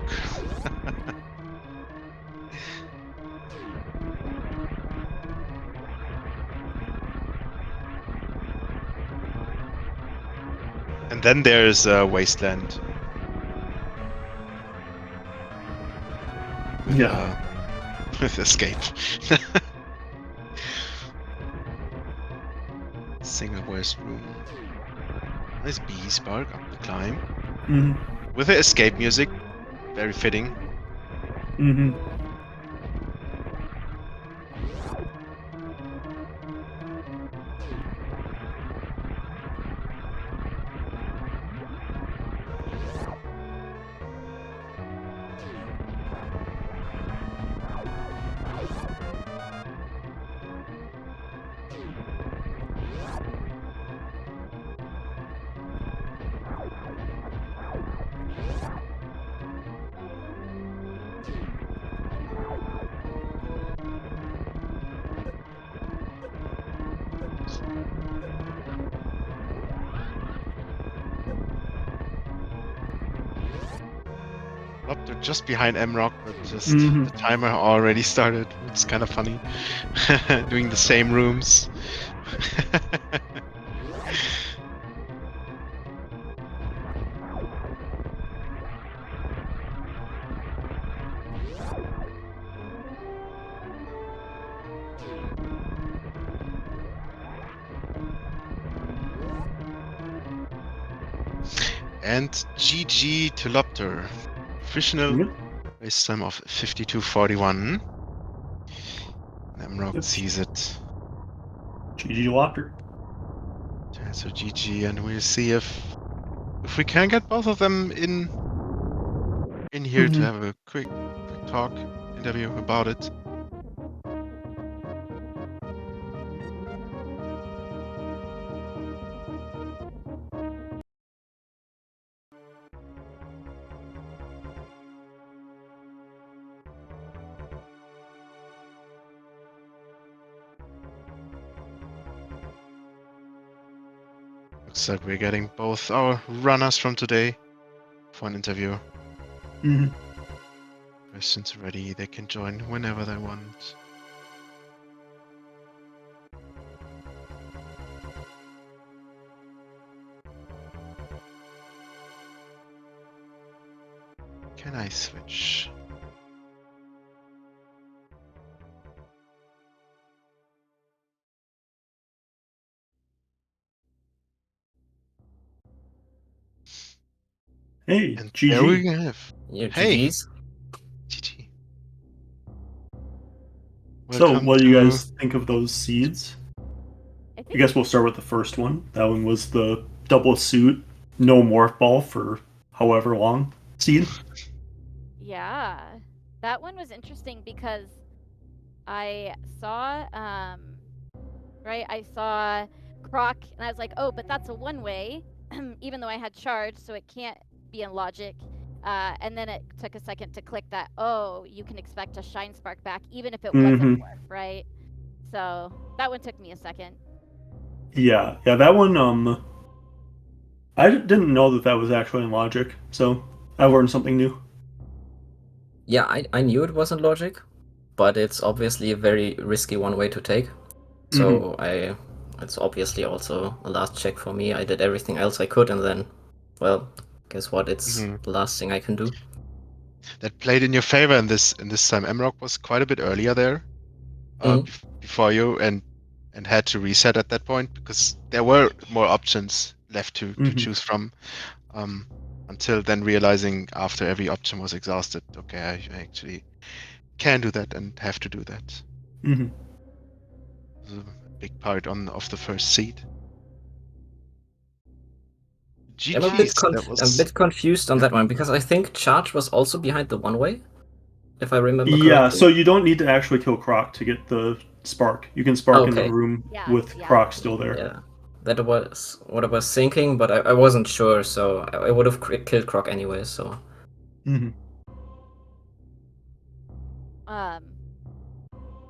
And then there's Wasteland. With escape. Single voice room. Nice bee spark up the climb. Mhm. With the escape music. Very fitting. Mhm. Loptr just behind mrock, but just the timer already started. It's kind of funny. Doing the same rooms. And GG to Loptr. Official race time of 52:41. Mrock sees it. GG Loptr. So GG, and we'll see if we can get both of them in here to have a quick talk interview about it. Looks like we're getting both our runners from today for an interview. Questions ready, they can join whenever they want. Can I switch? Hey, And GG. there we have. Yeah, Hey, GG's. GG. So, Welcome what do you to- guys think of those seeds? I guess we'll start with the first one. That one was the double suit, no morph ball for however long seed. Yeah, that one was interesting because I saw, right, I saw Croc, and I was like, oh, but that's a one-way, even though I had charge, so it can't be in logic. And then it took a second to click that, oh, you can expect a Shine Spark back, even if it wasn't morph, right? So that one took me a second. Yeah, that one, I didn't know that was actually in logic, so I learned something new. Yeah, I knew it wasn't logic, but it's obviously a very risky one way to take. So it's obviously also a last check for me. I did everything else I could, and then, well, guess what? It's the last thing I can do. That played in your favor in this time. Mrock was quite a bit earlier there, before you, and and had to reset at that point because there were more options left to choose from. Until then realizing after every option was exhausted, okay, I actually can do that and have to do that. Mm-hmm. It was a big part of the first seed. I'm GG's, that was... a bit confused on that one because I think Charge was also behind the one-way, if I remember Yeah, correctly. so you don't need to actually kill Croc to get the spark. You can spark in the Okay. room Yeah, with yeah. Croc still there. Yeah, that was what I was thinking, but I wasn't sure, so I would have killed Croc anyway. So Mm-hmm.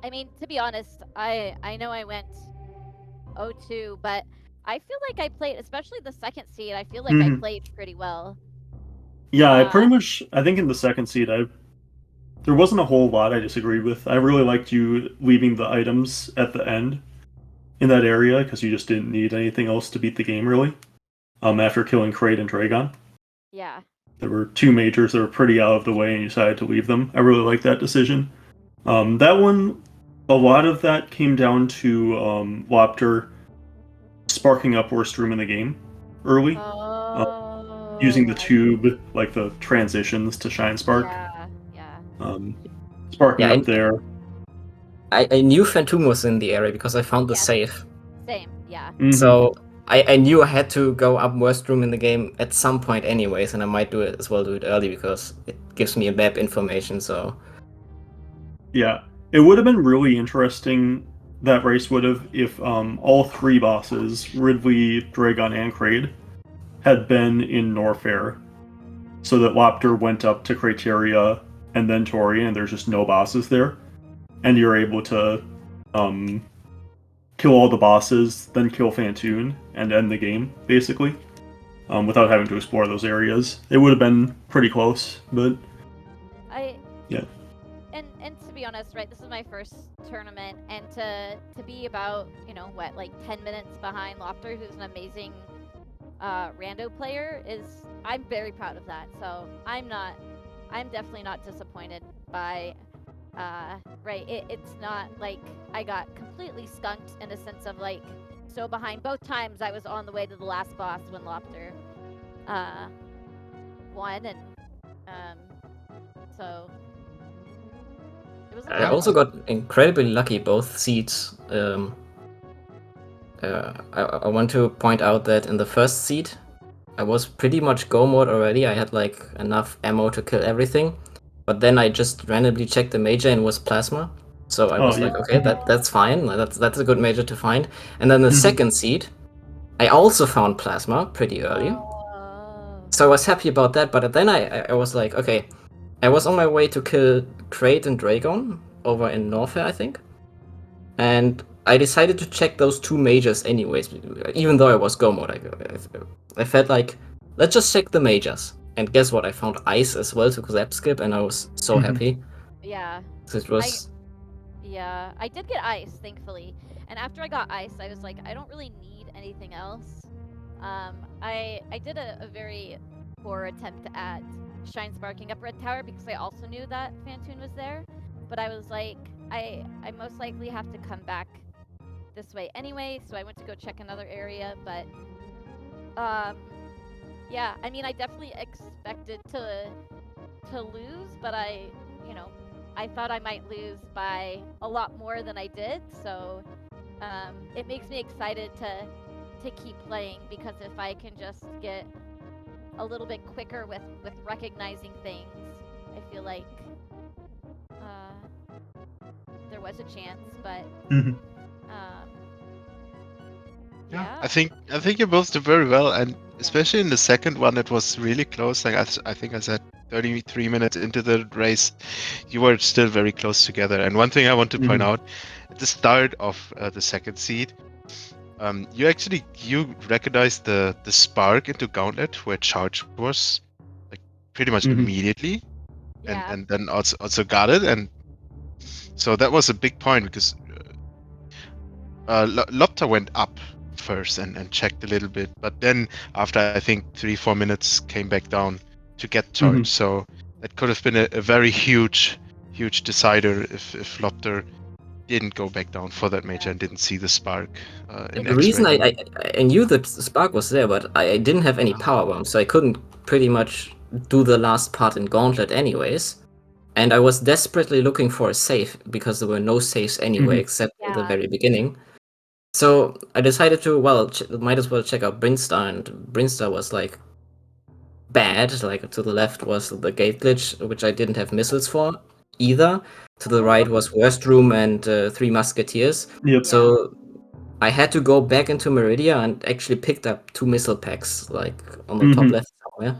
I mean, to be honest, I know I went 0-2, but I feel like I played, especially the second seed. I feel like I played pretty well. Yeah, I pretty much. I think in the second seed, there wasn't a whole lot I disagreed with. I really liked you leaving the items at the end in that area because you just didn't need anything else to beat the game really. After killing Kraid and Dragon, Yeah. there were two majors that were pretty out of the way, and you decided to leave them. I really liked that decision. That one, a lot of that came down to Loptr sparking up worst room in the game early, using the tube, like the transitions to Shine Spark. Yeah. Sparking up there. I knew Phantom was in the area because I found the safe. Same, yeah. Mm-hmm. So I knew I had to go up worst room in the game at some point anyways, and I might do it early because it gives me a map information, so... Yeah. It would have been really interesting, that race would have, if all three bosses, Ridley, Dragon, and Kraid, had been in Norfair, so that Loptr went up to Criteria and then Tori, and there's just no bosses there. And you're able to kill all the bosses, then kill Phantoon, and end the game, basically, without having to explore those areas. It would have been pretty close, but... Yeah. And to be honest, right, this is my first tournament, and to be about, like 10 minutes behind Loptr, who's an amazing rando player, I'm very proud of that. So I'm definitely not disappointed by, right, it's not like I got completely skunked in a sense of like, so behind. Both times I was on the way to the last boss when Loptr won, and so... I also got incredibly lucky both seeds. I want to point out that in the first seed, I was pretty much go mode already. I had like enough ammo to kill everything, but then I just randomly checked the major and it was plasma. So I was like, okay, that's fine. That's a good major to find. And then the second seed, I also found plasma pretty early. So I was happy about that. But then I was like, okay, I was on my way to kill Kraid and Dragon over in Norfair, I think. And I decided to check those two majors anyways, even though I was go mode. I felt like, let's just check the majors. And guess what? I found ice as well to zap skip, and I was so happy. Yeah. So it was... I did get ice, thankfully. And after I got ice, I was like, I don't really need anything else. I did a very poor attempt at Shine Sparking up Red Tower because I also knew that Phantoon was there. But I was like, I most likely have to come back this way anyway, so I went to go check another area. But yeah, I mean, I definitely expected to lose, but I thought I might lose by a lot more than I did. So it makes me excited to keep playing, because if I can just get a little bit quicker with recognizing things, I feel like there was a chance, but yeah. I think you both did very well, and especially in the second one, it was really close. Like I think I said 33 minutes into the race, you were still very close together. And one thing I want to point out, at the start of the second seed, you recognized the spark into Gauntlet where Charge was, like pretty much immediately, and then also got it, and so that was a big point because Loptr went up first and checked a little bit, but then after I think 3-4 minutes came back down to get Charge. So that could have been a very huge decider if Loptr didn't go back down for that major and didn't see the spark in The reason X-ray. I knew that spark was there, but I didn't have any power bomb, so I couldn't pretty much do the last part in Gauntlet anyways. And I was desperately looking for a save because there were no saves anyway, except in the Yeah. very beginning. So I decided to, might as well check out Brinstar, and Brinstar was like bad. Like to the left was the gate glitch, which I didn't have missiles for either. To the right was Worst Room and Three Musketeers. Yep. So I had to go back into Meridia and actually picked up 2 missile packs, like on the top left somewhere.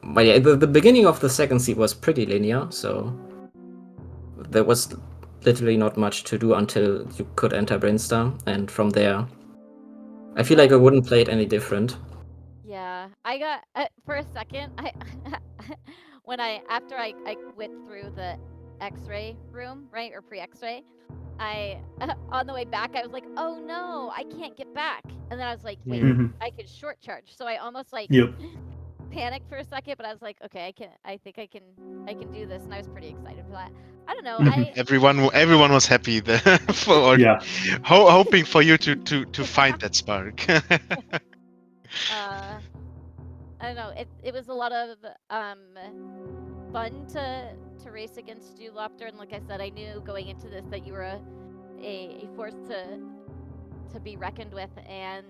But yeah, the beginning of the second seed was pretty linear, so there was literally not much to do until you could enter Brinstar, and from there, I feel like I wouldn't play it any different. Yeah, I got for a second. After I went through the X-ray room, right, or pre-X-ray, I on the way back I was like, oh no, I can't get back, and then I was like, wait, I could short charge, so I almost like panicked for a second, but I was like, okay, I think I can do this, and I was pretty excited for that. I don't know, Everyone was happy there for hoping for you to find that spark. I don't know. It was a lot of fun to race against you, Loptr, and like I said, I knew going into this that you were a force to be reckoned with, and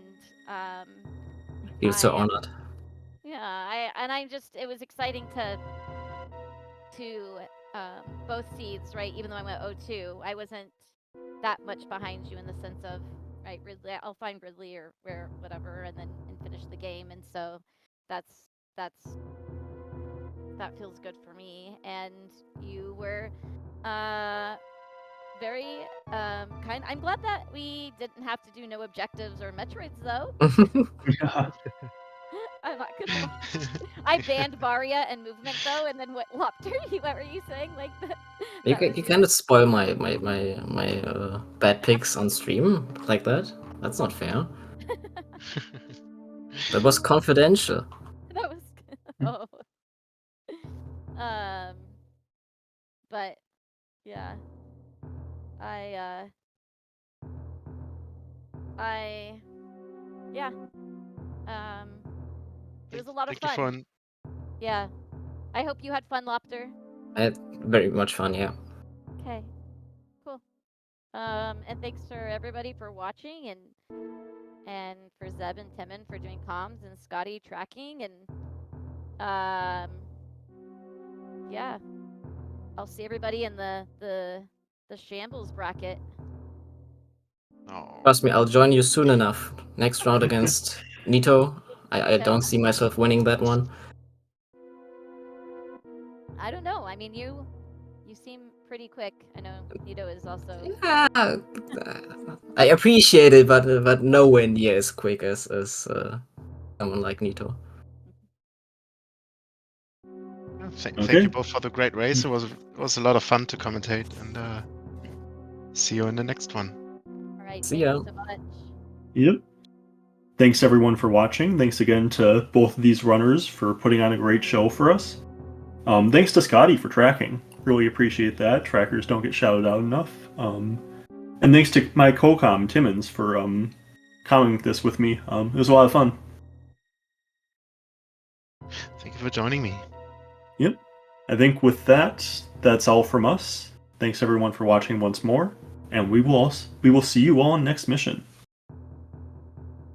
Feel so honored. Yeah, it was exciting to both seeds, right? Even though I went 0-2, I wasn't that much behind you in the sense of, right, Ridley, I'll find Ridley or whatever, and finish the game, and so that feels good for me. And you were very kind. I'm glad that we didn't have to do no objectives or Metroids though. I'm not gonna lie. I banned Varia and movement though, and then what Loptr, what were you saying? Like you kind of spoil my bad picks on stream like that. That's not fair. That was confidential. That was but yeah. It was a lot of fun. Yeah. I hope you had fun, Loptr. I had very much fun, yeah. Okay. Cool. And thanks for everybody for watching, and for Zeb and Timon for doing comms, and Scotty tracking, and yeah. I'll see everybody in the shambles bracket. Trust me, I'll join you soon enough. Next round against Nito. I don't see myself winning that one. I don't know. I mean, you seem pretty quick. I know Nito is also. Yeah, I appreciate it, but nowhere near as quick as someone like Nito. Thank you both for the great race. It was a lot of fun to commentate, and see you in the next one. All right. See ya. Thank you so much. Yep. Thanks everyone for watching. Thanks again to both of these runners for putting on a great show for us. Thanks to Scotty for tracking. Really appreciate that. Trackers don't get shouted out enough. And thanks to my co-com, Timmons, for commenting this with me. It was a lot of fun. Thank you for joining me. Yep. I think with that, that's all from us. Thanks everyone for watching once more, and we will see you all in next mission.